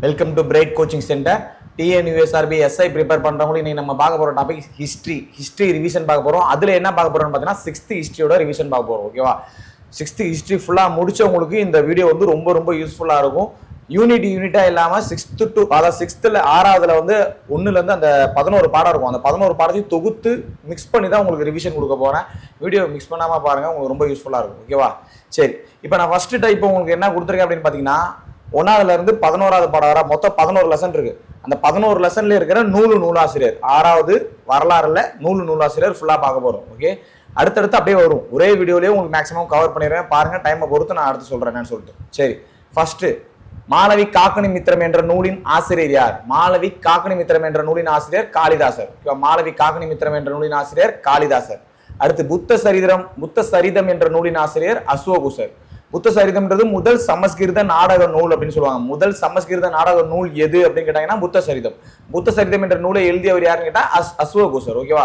Welcome to bright coaching centre. TNUSRB SI prepare பண்ணுறவங்களும் இன்னைக்கு நம்ம பார்க்க போகிற டாபிக் ஹிஸ்ட்ரி ரிவிஷன் பார்க்க போகிறோம். அதில் என்ன பார்க்க போகிறோம்னு பார்த்தீங்கன்னா 6th ஹிஸ்ட்ரியோட ரிவிஷன் பார்க்க போகிறோம். ஓகேவா, 6th ஹிஸ்ட்ரி ஃபுல்லாக முடிச்சவங்களுக்கு இந்த வீடியோ வந்து ரொம்ப ரொம்ப யூஸ்ஃபுல்லாக இருக்கும். யூனிட்டாக இல்லாமல் 6th to அதாவது 6th 6வதுல வந்து 1லேருந்து அந்த 11 பாடம் இருக்கும். அந்த 11 பாடத்தையும் தொகுத்து மிக்ஸ் பண்ணி தான் உங்களுக்கு ரிவிஷன் கொடுக்க போகிறேன். வீடியோ மிக்ஸ் பண்ணாமல் பாருங்கள், உங்களுக்கு ரொம்ப யூஸ்ஃபுல்லாக இருக்கும். ஓகேவா, சரி. இப்போ நான் ஃபஸ்ட்டு டைப் உங்களுக்கு என்ன கொடுத்துருக்கேன் அப்படின்னு பார்த்தீங்கன்னா 1வதுலேருந்து 11வது பாடம் வர மொத்தம் 11 லெசன் இருக்கு. அந்த 11 லெசன்ல இருக்கிற நூலாசிரியர் 6வது வரலாறுல நூலாசிரியர் ஃபுல்லாக பார்க்க போகிறோம். ஓகே, அடுத்தடுத்து அப்படியே வரும். ஒரே வீடியோலேயே உங்களுக்கு மேக்ஸிமம் கவர் பண்ணிடுறேன். பாருங்க, டைமை பொறுத்து நான் அடுத்து சொல்றேன்னு சொல்லிட்டு. சரி, ஃபர்ஸ்ட் மாளவி காக்கணி மித்திரம் என்ற நூலின் ஆசிரியர் யார்? மாளவி காக்கணி மித்திரம் என்ற நூலின் ஆசிரியர் காளிதாசர். மாளவி காக்கணி மித்திரம் என்ற நூலின் ஆசிரியர் காளிதாசர். அடுத்து புத்த சரிதம் என்ற நூலின் ஆசிரியர் அசோகுசர். புத்த சரிதம்ன்றது முதல் சமஸ்கிருத நாடக நூல் அப்படின்னு சொல்லுவாங்க. முதல் சமஸ்கிருத நாடக நூல் எது அப்படின்னு கேட்டாங்கன்னா புத்த சரிதம். புத்த சரிதம் என்ற நூலை எழுதியவர் யாருன்னு கேட்டா அஸ்வகோசர். ஓகேவா,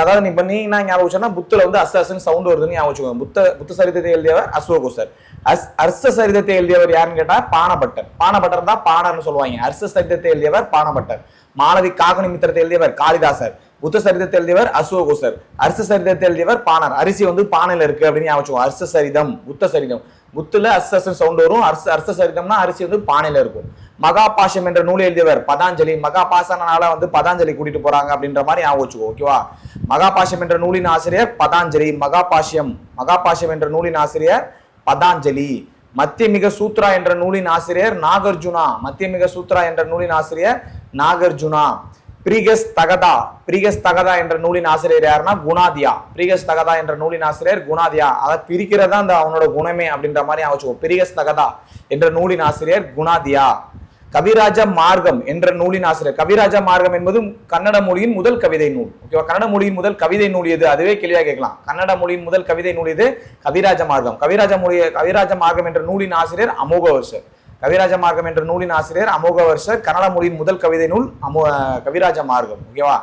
அதாவது நீ பண்ணீங்கன்னா ஞாபகம் வச்சோம்னா புத்துல வந்து அஸ்ன்னு சவுண்ட் வருதுன்னு ஞாபகம் வச்சுக்கோங்க. புத்த சரிதத்தை எழுதியவர் அஸ்வகோசர். அர்ச சரிதத்தை எழுதியவர் யாருன்னு கேட்டா பாணபட்டர். பாணபட்டர் தான் பாணர்னு சொல்லுவாங்க. அர்ச சரிதத்தை எழுதியவர் பாணபட்டர். மாளவி காக்கணி மித்திரத்தை எழுதியவர் காளிதாசர். புத்த சரிதத்தை எழுதியவர் அசோகோசர். அர்ச சரிதத்தை எழுதியவர் பாணர். அரிசி வந்து பானையில இருக்கு அப்படின்னு ஞாபகம். அர்ச சரிதம், புத்த சரிதம். புத்துல அர்ச சவுண்ட் வரும். அர்ச சரிதம்னா அரிசி வந்து பானையில இருக்கும். மகாபாஷ்யம் என்ற நூலை எழுதியவர் பதாஞ்சலி. மகாபாசனால வந்து பதாஞ்சலி கூட்டிட்டு போறாங்க அப்படின்ற மாதிரி ஞாபகம் வச்சுக்கோ. ஓகேவா, மகாபாஷ்யம் என்ற நூலின் ஆசிரியர் பதாஞ்சலி. மகாபாஷ்யம் என்ற நூலின் ஆசிரியர் பதாஞ்சலி. மத்தியமிக சூத்ரா என்ற நூலின் ஆசிரியர் நாகார்ஜுனா. மத்தியமிக சூத்ரா என்ற நூலின் ஆசிரியர் நாகார்ஜுனா. பிரிகஸ் தகதா என்ற நூலின் ஆசிரியர் யாருன்னா குணாதியா. பிரிகஸ் தகதா என்ற நூலின் ஆசிரியர் குணாதியா. அதாவது பிரிக்கிறதா அந்த அவனோட குணமே அப்படின்ற மாதிரி ஆச்சுக்கோ. பிரிகஸ் தகதா என்ற நூலின் ஆசிரியர் குணாதியா. கவிராஜ மார்க்கம் என்ற நூலின் ஆசிரியர். கவிராஜ மார்க்கம் என்பது கன்னட மொழியின் முதல் கவிதை நூல். ஓகேவா, கன்னட மொழியின் முதல் கவிதை நூல் எது? அதுவே கேள்வியா கேட்கலாம். கன்னட மொழியின் முதல் கவிதை நூல் எது? கவிராஜ மார்க்கம். கவிராஜ மார்க்கம் என்ற நூலின் ஆசிரியர் அமோகவர்ஷர். கவிராஜ மார்க்கம் என்ற நூலின் ஆசிரியர் அமோகவர்ஷர். கன்னட மொழியின் முதல் கவிதை நூல் கவிராஜ மார்க்கம். ஓகேவா,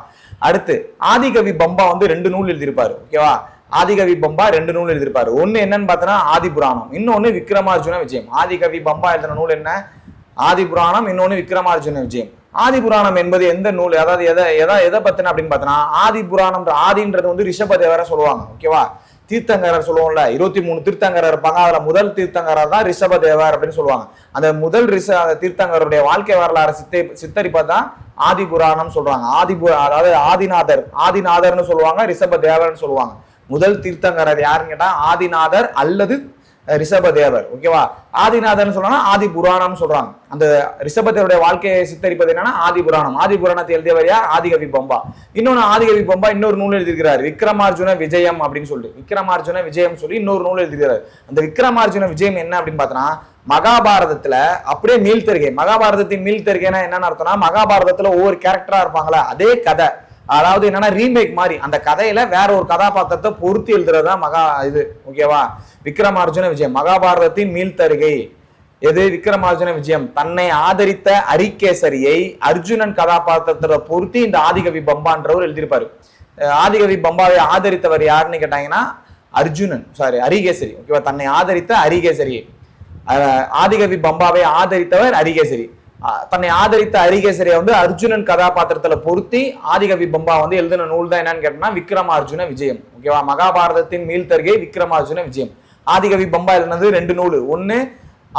அடுத்து ஆதிகவி பம்பா வந்து 2 நூல் எழுதியிருப்பாரு. ஓகேவா, ஆதிகவி பம்பா 2 நூல் எழுதியிருப்பாரு. ஒன்னு என்னன்னு பார்த்தோன்னா ஆதி புராணம், இன்னொன்னு விக்ரமார்ஜுன விஜயம். ஆதிகவி பம்பா எழுதின நூல் என்ன? ஆதி புராணம், இன்னொன்னு விக்ரமார்ஜுன விஜயம். ஆதி புராணம் என்பது எந்த நூல், அதாவது எதை பத்தின அப்படின்னு பார்த்தோன்னா ஆதி புராணம். ஆதின்றது வந்து ரிஷபதேவரை சொல்லுவாங்க. ஓகேவா, தீர்த்தங்கரர் சொல்லுவோம்ல, 23 தீர்த்தங்கரர் இருப்பாங்க. அதுல முதல் தீர்த்தங்கரர் தான் ரிஷபதேவர் அப்படின்னு சொல்லுவாங்க. அந்த முதல் தீர்த்தங்கருடைய வாழ்க்கை வரலாறு சித்தரிப்பா தான் ஆதி புராணம் சொல்றாங்க. அதாவது ஆதிநாதர்னு சொல்லுவாங்க, ரிஷபதேவர்னு சொல்லுவாங்க. முதல் தீர்த்தங்கரர் யாருன்னு கேட்டா ஆதிநாதர் அல்லது ரிஷபதேவர். ஓகேவா, ஆதிநாதர்னு சொல்றாங்க, ஆதி புராணம் சொல்றாங்க. அந்த ரிஷபதேவருடைய வாழ்க்கையை சித்தரிப்பது என்னன்னா ஆதி புராணம். ஆதி புராணத்தை எழுதியவர் யார்? ஆதிகவி பம்பா. இன்னொன்னு ஆதிகவி பம்பா இன்னொரு நூல் எழுதியிருக்கிறார், விக்ரமார்ஜுன விஜயம் அப்படின்னு சொல்லிட்டு. விக்ரமார்ஜுன விஜயம் சொல்லி இன்னொரு நூல் எழுதியிருக்கிறார். அந்த விக்ரமார்ஜுன விஜயம் என்ன அப்படின்னு பார்த்தோன்னா மகாபாரதத்துல அப்படியே மீள்தருகை. மகாபாரதத்தின் மீள்தருகைன்னா என்னன்னு அர்த்தம்னா மகாபாரதத்துல ஒவ்வொரு கேரக்டரா இருப்பாங்களா, அதே கதை. அதாவது என்னன்னா ரீமேக் மாதிரி அந்த கதையில வேற ஒரு கதாபாத்திரத்தை பொருத்தி எழுதுறதா இது. ஓகேவா, விக்ரமார்ஜுன விஜயம் மகாபாரதத்தின் மீள்தருகை. எது? விக்ரமார்ஜுன விஜயம். தன்னை ஆதரித்த அரிகேசரியை அர்ஜுனன் கதாபாத்திரத்தை பொருத்தி இந்த ஆதிகவி பம்பான்றவர் எழுதியிருப்பாரு. ஆதிகவி பம்பாவை ஆதரித்தவர் யாருன்னு கேட்டாங்கன்னா அரிகேசரி. ஓகேவா, தன்னை ஆதரித்த அரிகேசரியை. ஆதிகவி பம்பாவை ஆதரித்தவர் அரிகேசரி. தன்னை ஆதரித்த அரிகேசரியை வந்து அர்ஜுனன் கதாபாத்திரத்துல பொருத்தி ஆதிகவி பம்பா வந்து எழுதின நூல் தான் என்னன்னு கேட்டோம்னா விக்ரமார்ஜுன விஜயம். ஓகேவா, மகாபாரதத்தின் மீள்தருகை விக்ரமார்ஜுன விஜயம். ஆதிகவி பம்பா எழுதினது 2 நூல், ஒன்னு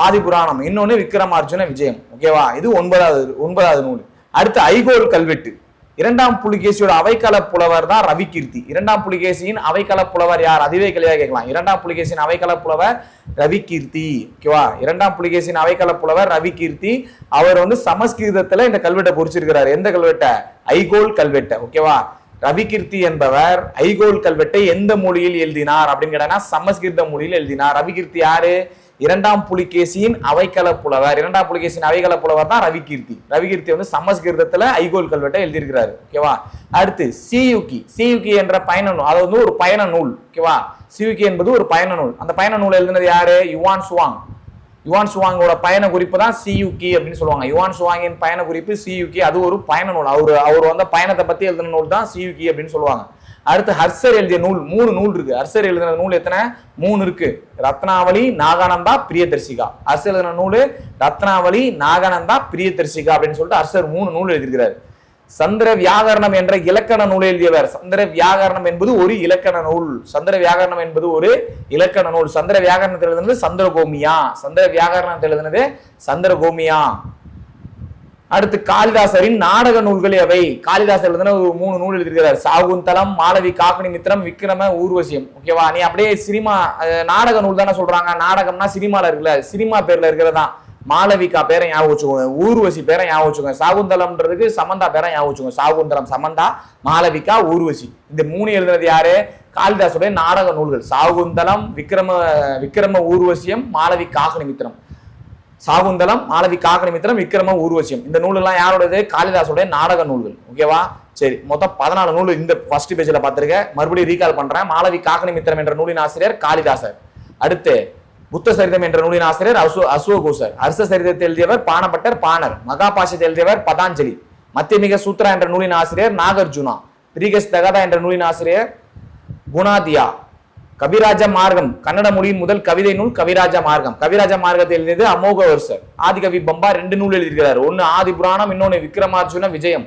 ஆதி புராணம், இன்னொன்னு விக்ரமார்ஜுன விஜயம். ஓகேவா, இது 9வது நூல். அடுத்து ஐகோல் கல்வெட்டு. 2ஆம் புலிகேசியோட அவைக்கள புலவர் தான் ரவிகீர்த்தி. 2ஆம் புலிகேசியின் அவைக்கள புலவர் யார்? அதுவே கேள்வியா கேட்கலாம். 2ஆம் புலிகேசியின் அவைக்கள புலவர் ரவிகீர்த்தி. ஓகேவா, 2ஆம் புலிகேசியின் அவைக்கள புலவர் ரவிகீர்த்தி. அவர் வந்து சமஸ்கிருதத்துல இந்த கல்வெட்டை பொறிச்சிருக்கிறார். எந்த கல்வெட்டை? ஐகோல் கல்வெட்டை. ஓகேவா, ரவிகீர்த்தி என்பவர் ஐகோல் கல்வெட்டை எந்த மொழியில் எழுதினார் அப்படின்னு கேட்டா சமஸ்கிருத மொழியில் எழுதினார். ரவிகீர்த்தி யாரு? 2ஆம் புலிகேசியின் அவைக்கள புலவர். 2ஆம் புலிகேசியின் அவைக்கள புலவர் தான் ரவிகீர்த்தி. ரவிகீர்த்தி வந்து சமஸ்கிருதத்துல ஐகோல் கல்வெட்டை எழுதியிருக்கிறாரு. ஓகேவா, அடுத்து சியுகி என்ற பயண நூல். அது வந்து ஒரு பயண நூல். ஓகேவா, சியுகி என்பது ஒரு பயண நூல். அந்த பயண நூல் எழுதினது யாரு? யுவான் சுவாங்கோட பயண குறிப்பு தான் சியுகி அப்படின்னு சொல்லுவாங்க. யுவான் சுவாங்கின் பயண குறிப்பு சியுகி. அது ஒரு பயண நூல். அவர் வந்து பயணத்தை பத்தி எழுதின நூல் தான் சியுகி அப்படின்னு சொல்லுவாங்க. அடுத்து ஹர்ஷர் எழுதிய நூல் 3 நூல் இருக்கு. ஹர்ஷர் எழுதின நூல் எத்தனை? 3 இருக்கு. ரத்னாவளி, நாகானந்தா, பிரியதர்சிகா. ஹர்ஷர் எழுதின நூல் ரத்னாவளி, நாகானந்தா, பிரியதர்சிகா அப்படின்னு சொல்லிட்டு ஹர்ஷர் 3 நூல் எழுதியிருக்கிறார். சந்திர வியாகரணம் என்ற இலக்கண நூலை எழுதியவர். சந்திர வியாகரணம் என்பது ஒரு இலக்கண நூல். சந்திர வியாகரணம் என்பது ஒரு இலக்கண நூல். சந்திர வியாகரணத்தில் எழுதினது சந்திரகோமியா. சந்திர வியாகரணத்தில் எழுதினது சந்திரகோமியா. அடுத்து காளிதாசரின் நாடக நூல்கள் எவை? காளிதாசர் எழுதின ஒரு 3 நூல் எழுதியிருக்கிறார். சாகுந்தலம், மாளவி, காக்கணிமித்திரம், விக்ரம, ஊர்வசியம். ஓகேவா? நீ அப்படியே சினிமா நாடக நூல் தானே சொல்றாங்க. நாடகம்னா சினிமால இருக்குல்ல, சினிமா பேர்ல இருக்கிறதா. மாளவிகா பேரை ஞாபகம் வச்சுக்கோங்க, ஊர்வசி பேரை ஞாபகம் வச்சுக்கோங்க, சாகுந்தலம்ன்றதுக்கு சமந்தா பேரை ஞாபகம் வச்சுக்கோங்க. சாகுந்தலம், சமந்தா, மாளவிகா, ஊர்வசி. இந்த 3 எழுதுனது யாரு? காளிதாசுடைய நாடக நூல்கள். சாகுந்தலம், விக்ரம ஊர்வசியம், மாளவி, காக்கணிமித்திரம். சாகுந்தலம், மாளவி, காக்கணிமித்திரம், விக்ரம, ஊர்வசியம். இந்த நூலெல்லாம் யாரோடது? காளிதாசுடைய நாடக நூல்கள். ஓகேவா? சரி, மொத்தம் 14 நூல் இந்த ஃபர்ஸ்ட் பேஜ்ல பார்த்திருக்கேன். மறுபடியும் ரீகால் பண்றேன். மாளவி, காக்கணிமித்திரம் என்ற நூலின் ஆசிரியர் காளிதாசர். அடுத்து புத்த சரிதம் என்ற நூலின் ஆசிரியர் அசோகோசர். ஹர்ஷ சரிதத்தை எழுதியவர் பாணபட்டர், பாணர். மகாபாஷ்யத்தை எழுதியவர் பதாஞ்சலி. மத்தியமிக சூத்ரா என்ற நூலின் ஆசிரியர் நாகார்ஜுனா. திரிகஸ் தகதா என்ற நூலின் ஆசிரியர் குணாதியா. கவிராஜ மார்க்கம் கன்னட மொழியின் முதல் கவிதை நூல் கவிராஜ மார்க்கம். கவிராஜ மார்க்கத்தை எழுதியது அமோகவர்சர். ஆதிகவி பம்பா 2 நூல் எழுதியிருக்கிறார். ஒன்னு ஆதி புராணம், இன்னொன்னு விக்ரமார்ஜுன விஜயம்.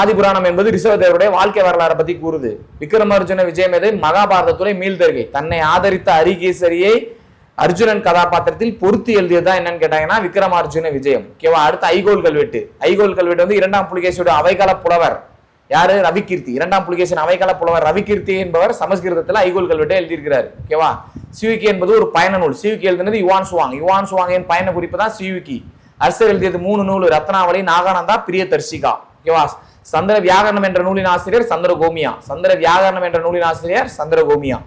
ஆதி புராணம் என்பது ரிஷபதேவருடைய வாழ்க்கை வரலாறு பத்தி கூறுது. விக்ரமார்ஜுன விஜயம் எது? மகாபாரதத்துறை மீள்தருகை. தன்னை ஆதரித்த அரிகேசரியை அர்ஜுனன் கதாபாத்திரத்தில் பொருத்தி எழுதியதா என்னன்னு கேட்டாங்கன்னா விக்ரமார்ஜுன விஜயம். ஓகேவா? அடுத்து ஐகோல் கல்வெட்டு. ஐகோல் கல்வெட்டு வந்து 2ஆம் புலிகேசியோட அவைகால புலவர் யாரு? ரவிகீர்த்தி. 2ஆம் புலிகேசின் அவைகால புலவர் ரவிகீர்த்தி என்பவர் சமஸ்கிருதத்தில் ஐகோல் கல்வெட்டை எழுதியிருக்கிறார். ஓகேவா? சிவிகி என்பது ஒரு பயண நூல். சிவிகி எழுதினது யுவான் சுவாங். யுவான் சுவாங்கின் பயண குறிப்பு தான் சிவிகி. ஹர்ஷர் எழுதியது 3 நூல். ரத்னாவளி, நாகானந்தா, பிரியதர்சிகா. ஓகேவா? சந்திர வியாகரணம் என்ற நூலின் ஆசிரியர் சந்திரகோமியா. சந்திர வியாகரணம் என்ற நூலின் ஆசிரியர் சந்திரகோமியா.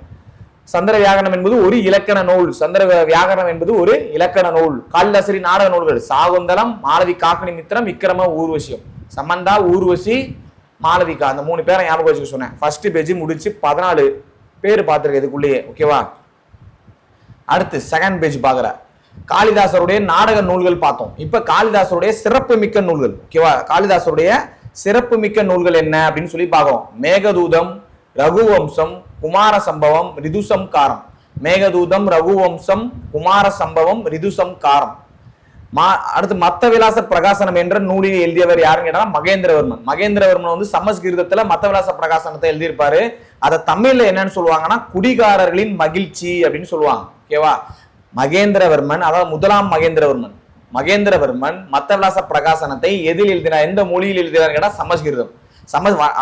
சந்திர வியாகரணம் என்பது ஒரு இலக்கண நூல். சந்திர வியாகரணம் என்பது ஒரு இலக்கண நூல். காளிதாசரின் நாடக நூல்கள் சாகுந்தலம், மாளவி, காக்கணிமித்திரம், விக்ரம, ஊர்வசியம். சமந்தா, ஊர்வசி, மாளவிகா. அந்த 3 பேரை ஞாபகம் வச்சுக்க சொன்னேன். ஃபர்ஸ்ட் பேஜ் முடிச்சு 14 பேர் பார்த்திருக்க இதுக்குள்ளேயே. ஓகேவா? அடுத்து செகண்ட் பேஜ் பாக்குற காளிதாசருடைய நாடக நூல்கள் பார்த்தோம். இப்ப காளிதாசருடைய சிறப்பு மிக்க நூல்கள். ஓகேவா? காளிதாசருடைய சிறப்பு மிக்க நூல்கள் என்ன அப்படின்னு சொல்லி பார்க்கிறோம். மேகதூதம், ரகுவம்சம், குமார சம்பவம், ரிதுசம்காரம். மேகதூதம், ரகுவம்சம், குமார சம்பவம், ரிதுசம்காரம். அடுத்து மத்த விலாச பிரகாசனம் என்ற நூலில் எழுதியவர் யாருன்னு கேட்டா மகேந்திரவர்மன். மகேந்திரவர்மன் வந்து சமஸ்கிருதத்துல மத்த விலாச பிரகாசனத்தை எழுதியிருப்பாரு. அதை தமிழ்ல என்னன்னு சொல்லுவாங்கன்னா குடிகாரர்களின் மகிழ்ச்சி அப்படின்னு சொல்லுவாங்க. ஓகேவா? மகேந்திரவர்மன், அதாவது 1ஆம் மகேந்திரவர்மன். மகேந்திரவர்மன் மத்த விலாச பிரகாசனத்தை எதில் எழுதினார்? எந்த மொழியில் எழுதினார் கேட்டா சமஸ்கிருதம்.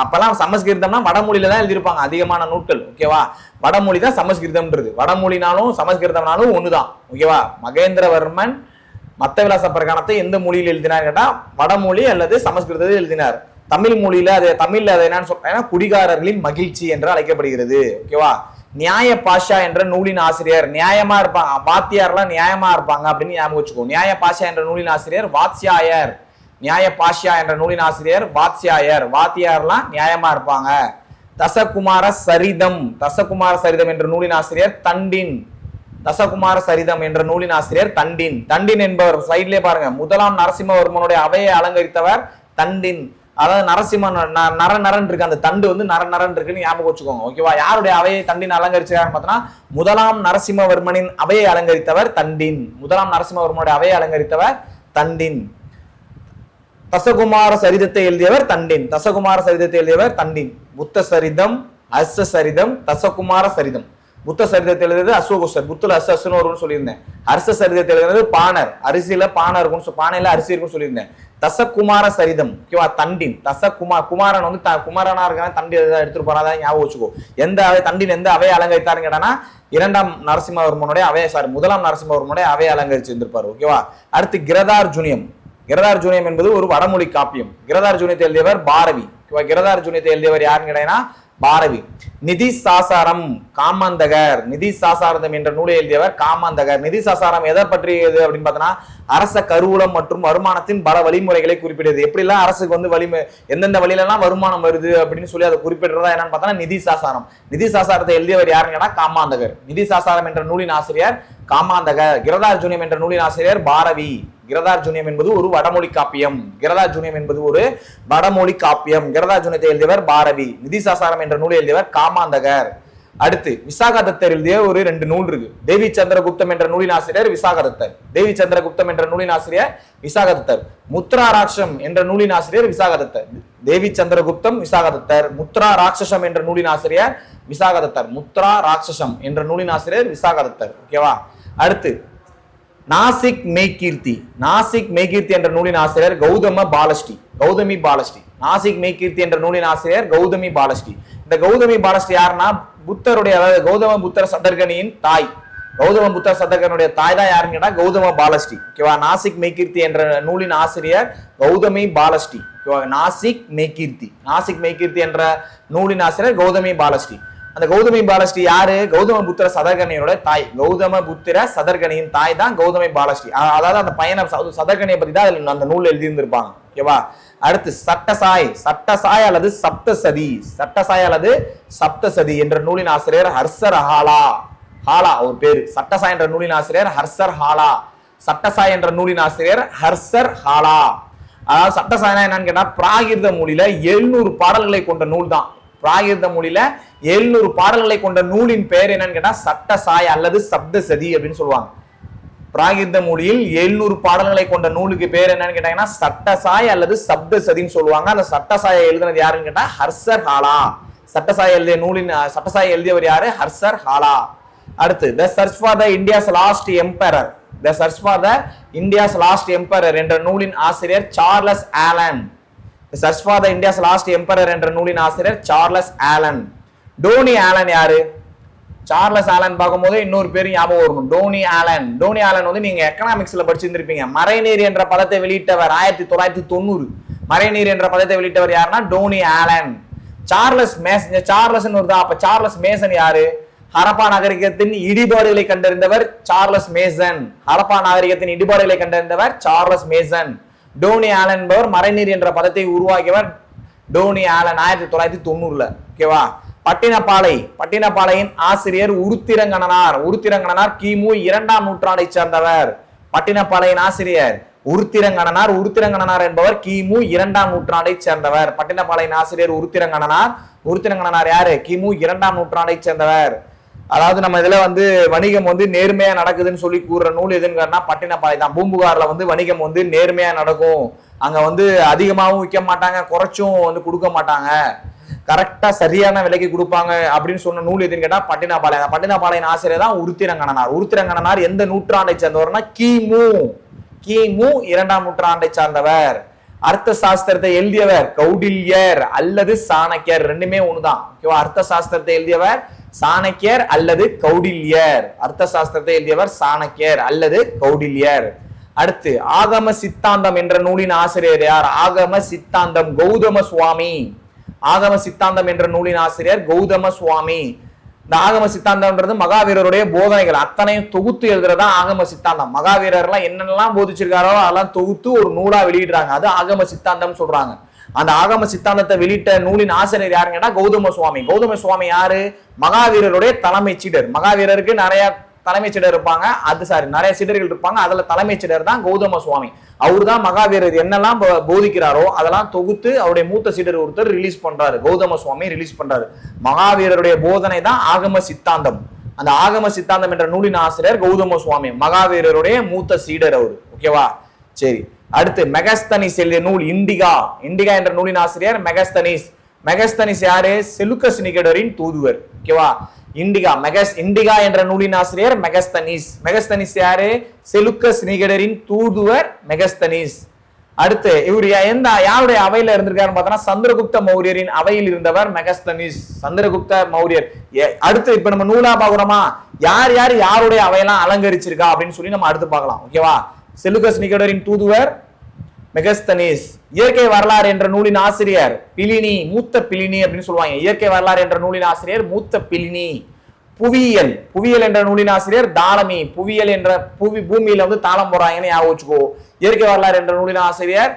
அப்பெல்லாம் சமஸ்கிருதம்னா வடமொழியில தான் எழுதியிருப்பாங்க அதிகமான நூட்கள். ஓகேவா? வடமொழி தான் சமஸ்கிருதம்ன்றது. வடமொழினாலும் சமஸ்கிருதம்னாலும் ஒண்ணுதான். ஓகேவா? மகேந்திரவர்மன் மத்த விலாச பிரகாரத்தை எந்த மொழியில் எழுதினார் கேட்டா வடமொழி அல்லது சமஸ்கிருதத்தில் எழுதினார். தமிழ் மொழியில தமிழ்ல அதை என்னன்னு சொல்றாங்கன்னா குடிகாரர்களின் மகிழ்ச்சி என்று அழைக்கப்படுகிறது. ஓகேவா? நியாய பாஷா என்ற நூலின் ஆசிரியர். நியாயமா இருப்பாங்க, வாத்தியார்லாம் நியாயமா இருப்பாங்க அப்படின்னு ஞாபகம் வச்சுக்கோ. நியாய பாஷா என்ற நூலின் ஆசிரியர் வாத்ஸ்யாயர். நியாய பாஷ்யா என்ற நூலின் ஆசிரியர் வாத்ஸ்யாயர். வாத்தியார்லாம் நியாயமா இருப்பாங்க. தசகுமார சரிதம். தசகுமார சரிதம் என்ற நூலின் ஆசிரியர் தண்டின். தசகுமார சரிதம் என்ற நூலின் ஆசிரியர் தண்டின். தண்டின் என்பவர் சைட்லயே பாருங்க, 1ஆம் நரசிம்மவர்மனுடைய அவையை அலங்கரித்தவர் தண்டின். அதாவது நரசிம்மன் நரன் இருக்கு, அந்த தண்டு வந்து நரன் இருக்குன்னு ஞாபகம் வச்சுக்கோங்க. ஓகேவா? யாருடைய அவையை தண்டின் அலங்கரிச்சாருன்னு பார்த்தோன்னா 1ஆம் நரசிம்மவர்மனின் அவையை அலங்கரித்தவர் தண்டின். 1ஆம் நரசிம்மவர்மனுடைய அவையை அலங்கரித்தவர் தண்டின். தசகுமார சரிதத்தை எழுதியவர் தண்டின். தசகுமார சரிதத்தை எழுதியவர் தண்டின். புத்த சரிதம், ஹர்ஷ சரிதம், தசகுமார சரிதம். புத்த சரிதத்தை எழுதியது அசோகோசர். புத்துல அசுன்னு வரும்னு சொல்லியிருந்தேன். ஹர்ஷ சரிதத்தை எழுதினது பாணர். அரிசியில பானை இருக்கும், பானையில அரிசி இருக்குன்னு சொல்லியிருந்தேன். தசகுமார சரிதம். ஓகேவா? தண்டின். குமாரன் வந்து குமாரனா இருக்கான தண்டி எடுத்துட்டு போறாதா ஞாபகம் வச்சுக்கோ. எந்த அவை தண்டின் எந்த அவையை அலங்கரித்தாருன்னு கேட்டானா 2ஆம் நரசிம்மவர்மனுடைய அவையை 1ஆம் நரசிம்மவர்மனுடைய அவையை அலங்கரிச்சு இருந்திருப்பாரு. ஓகேவா? அடுத்து கிரதார்ஜுனியம். கிரதார்ஜுனியம் என்பது ஒரு வடமொழி காப்பியம். கிரதார்ஜுனியத்தை எழுதியவர் பாரவி. கிரதார்ஜுனியத்தை எழுதியவர் யாருன்னு கேட்டீங்கன்னா பாரவி. நிதி சாசாரம் காமாந்தகர். நிதி சாசாரம் என்ற நூலை எழுதியவர் காமாந்தகர். நிதி சாசாரம் எதை பற்றியது அப்படின்னு பார்த்தோன்னா அரச கருவூலம் மற்றும் வருமானத்தின் பல வழிமுறைகளை குறிப்பிடுது. எப்படிலாம் அரசுக்கு வந்து எந்தெந்த வழியிலலாம் வருமானம் வருது அப்படின்னு சொல்லி அதை குறிப்பிடுறதா என்னன்னு பார்த்தோன்னா நிதி சாசாரம். நிதி சாசாரத்தை எழுதியவர் யாருன்னு கேட்டா காமாந்தகர். நிதி சாசாரம் என்ற நூலின் ஆசிரியர் காமாந்தகர். கிரதார்ஜுனியம் என்ற நூலின் ஆசிரியர் பாரவி. கிரதார்ஜுனியம் என்பது ஒரு வடமொழி காப்பியம். கிரதார்ஜுனியம் என்பது ஒரு வடமொழி காப்பியம். கிரதார்ஜுனியத்தை எழுதியவர் பாரதி. நிதிசாசாரம் என்ற நூலை எழுதியவர் காமாந்தகர். அடுத்து விசாகதத்தர் எழுதிய ஒரு 2 நூல் இருக்கு. தேவி சந்திரகுப்தம் என்ற நூலின் ஆசிரியர் விசாகதத்தர். தேவி சந்திரகுப்தம் என்ற நூலின் ஆசிரியர் விசாகதத்தர். முத்ரா ராட்சம் என்ற நூலின் ஆசிரியர் விசாகதத்தர். தேவி சந்திரகுப்தம் விசாகதத்தர். முத்ரா ராட்சசம் என்ற நூலின் ஆசிரியர் விசாகதத்தர். முத்ரா ராட்சசம் என்ற நூலின் ஆசிரியர் விசாகதத்தர். ஓகேவா? அடுத்து நாசிக் மெய்கீர்த்தி. நாசிக் மெய்கீர்த்தி என்ற நூலின் ஆசிரியர் கௌதமி பாலஸ்ரீ. நாசிக் மெய்கீர்த்தி என்ற நூலின் ஆசிரியர் கௌதமி பாலஸ்ரீ. இந்த கௌதமி பாலஸ்ரீ யாருன்னா புத்தருடைய, அதாவது கௌதம புத்தர் சதர்கனியின் தாய். கௌதம புத்தர் சதர்கனுடைய தாய் தான் யாருன்னு கேட்டா கௌதம பாலஸ்ரீ. ஓகேவா? நாசிக் மெய்கீர்த்தி என்ற நூலின் ஆசிரியர் கௌதமி பாலஸ்ரீ. நாசிக் மெய்கீர்த்தி என்ற நூலின் ஆசிரியர் கௌதமி பாலஸ்ரீ. அந்த கௌதமி பாலஸ்ரீ யாரு? கௌதம புத்திர சதர்கனியோட தாய். கௌதம புத்திர சதர்கனியின் தாய் தான் கௌதமி பாலஸ்ரீ. அதாவது அந்த பையனை சதர்கனியை பத்தி தான் அந்த நூல் எழுதியிருந்திருப்பாங்க. ஓகேவா? அடுத்து சட்டசாய் அல்லது சப்தசதி என்ற நூலின் ஆசிரியர் ஹர்ஷர் ஹாலா ஒரு பேரு. சட்டசாய் என்ற நூலின் ஆசிரியர் ஹர்ஷர் ஹாலா. சட்டசாய் என்ற நூலின் ஆசிரியர் ஹர்ஷர் ஹாலா. அதாவது சட்டசாய்னா என்னன்னு கேட்டா பிராகிருத மொழியில 700 பாடல்களை கொண்ட நூல் தான். பிராகிருத மொழியில 700 பாடல்களை கொண்ட நூலின் பெயர் என்னன்னு கேட்டா சட்டசாய் அல்லது சப்தசதி அப்படின்னு சொல்லுவாங்க. பிராகிருத மொழியில் 700 பாடல்களை கொண்ட நூலுக்கு பேர் என்னன்னு கேட்டாங்கன்னா சட்டசாய் அல்லது சப்தசதின்னு சொல்லுவாங்க. அந்த சட்டசாயை எழுதினது யாருன்னு கேட்டா ஹர்ஷர் ஹாலா. சட்டசாய் எழுதியவர் யாரு? ஹர்ஷர் ஹாலா. அடுத்து the search for the India's last emperor என்ற நூலின் ஆசிரியர் Charles Allen. Search for the India's last emperor என்ற நூலின் ஆசிரியர் சார்லஸ் ஆலன். டோனி ஆலன் யாரு? சார்லஸ் ஆலன் பார்க்கும்போது இன்னொரு பேர் ஞாபகம் வரணும். டோனி ஆலன் வந்து நீங்க எக்கனாமிக்ஸ்ல படிச்சிருந்திருப்பீங்க. மறைநீர் என்ற பதத்தை வெளியிட்டவர் 1990. மறைநீர் என்ற பதத்தை வெளியிட்டவர் யாருன்னா டோனி ஆலன். சார்லஸ் வருதா? அப்ப சார்லஸ் மேசன் யாரு? ஹரப்பா நாகரிகத்தின் இடிபாடுகளை கண்டறிந்தவர் சார்லஸ் மேசன். டோனி ஆலன் என்பவர் மறைநீர் என்ற பதத்தை உருவாக்கியவர் டோனி ஆலன் 1990. ஓகேவா? பட்டினப்பாளையின் ஆசிரியர் உருத்திரங்கணனார் கிமு 2ஆம் நூற்றாண்டை சேர்ந்தவர். பட்டினப்பாளையின் ஆசிரியர் உருத்திரங்கணனார் என்பவர் கிமு 2ஆம் நூற்றாண்டை சேர்ந்தவர். பட்டினப்பாளையின் ஆசிரியர் உருத்திரங்கணனார் யாரு? கிமு 2ஆம் நூற்றாண்டை சேர்ந்தவர். அதாவது நம்ம இதுல வந்து வணிகம் வந்து நேர்மையா நடக்குதுன்னு சொல்லி கூறுற நூல் எதுன்னு பட்டினப்பாளை தான். பூம்புகார்ல வந்து வணிகம் வந்து நேர்மையா நடக்கும். அங்க வந்து அதிகமாகவும் விற்க மாட்டாங்க, குறைச்சும் வந்து கொடுக்க மாட்டாங்க, கரெக்டா சரியான விலைக்கு கொடுப்பாங்க அப்படின்னு சொன்ன நூல் எதுன்னு கேட்டா பட்டினப்பாளையம். பட்டினப்பாளையின் ஆசிரியர் தான் உருத்திரங்கணனார். எந்த நூற்றாண்டை சேர்ந்தவர்னா கிமு 2ஆம் நூற்றாண்டை சார்ந்தவர். அர்த்த சாஸ்திரத்தை எழுதியவர் கௌடில்யர் அல்லது சாணக்கியர், ரெண்டுமே ஒண்ணுதான். ஓகேவா? அர்த்த சாஸ்திரத்தை எழுதியவர் சாணக்கியர் அல்லது கௌடில்யர். அடுத்து ஆகம சித்தாந்தம் என்ற நூலின் ஆசிரியர் யார்? ஆகம சித்தாந்தம் கௌதம சுவாமி. இந்த ஆகம சித்தாந்தம்ன்றது மகாவீரருடைய போதனைகள் அத்தனையும் தொகுத்து எழுதுறதா ஆகம சித்தாந்தம். மகாவீரர்லாம் என்னென்னலாம் போதிச்சிருக்காரோ அதெல்லாம் தொகுத்து ஒரு நூலா வெளியிடுறாங்க. அது ஆகம சித்தாந்தம் சொல்றாங்க. அந்த ஆகம சித்தாந்தத்தை வெளியிட்ட நூலின் ஆசிரியர் யாருன்னு கேட்டா கௌதம சுவாமி யாரு? மகாவீரருடைய தலைமை சீடர். மகாவீரருக்கு நிறைய தலைமை சீடர் இருப்பாங்க, நிறைய சீடர்கள் இருப்பாங்க. அதுல தலைமை சீடர் தான் கௌதம சுவாமி. அவரு தான் மகாவீரர் என்னெல்லாம் போதிக்கிறாரோ அதெல்லாம் தொகுத்து அவருடைய மூத்த சீடர் ஒருத்தர் ரிலீஸ் பண்றாரு. கௌதம சுவாமி ரிலீஸ் பண்றாரு. மகாவீரருடைய போதனை தான் ஆகம சித்தாந்தம். அந்த ஆகம சித்தாந்தம் என்ற நூலின் ஆசிரியர் கௌதம சுவாமி, மகாவீரருடைய மூத்த சீடர் அவரு. ஓகேவா? சரி. அடுத்து மெகஸ்தனிஸ் எழுதிய நூல் இண்டிகா என்ற நூலின் ஆசிரியர் மெகஸ்தனிஸ் யாரு? செலுக்கஸ் நிகடரின் தூதுவர். ஓகேவா? இண்டிகா என்ற நூலின் ஆசிரியர் மெகஸ்தனிஸ் யாரு? செலுக்கஸ் நிகடரின் தூதுவர் மெகஸ்தனிஸ். அடுத்து இவர் யாருடைய அவையில இருந்திருக்காருன்னு பார்த்தோம்னா சந்திரகுப்த மௌரியரின் அவையில் இருந்தவர் மெகஸ்தனிஸ். அடுத்து இப்ப நம்ம நூலா பாக்குறோமா, யாருடைய அவையெல்லாம் அலங்கரிச்சிருக்கா அப்படின்னு சொல்லி நம்ம அடுத்து பார்க்கலாம். ஓகேவா? செலுக்கஸ் நிகடரின் தூதுவர் மெகஸ்தனிஸ். இயற்கை வரலாறு என்ற நூலின் ஆசிரியர் பிலினி, மூத்த பிலினி அப்படின்னு சொல்லுவாங்க. இயற்கை வரலாறு என்ற நூலின் ஆசிரியர் மூத்த பிலினி. புவியியல் என்ற நூலின் ஆசிரியர் தாலமி. புவியியல் என்ற பூமியில வந்து தாளம் போறாங்கன்னு ஞாபகம் வச்சுக்கோ. இயற்கை வரலாறு என்ற நூலின் ஆசிரியர்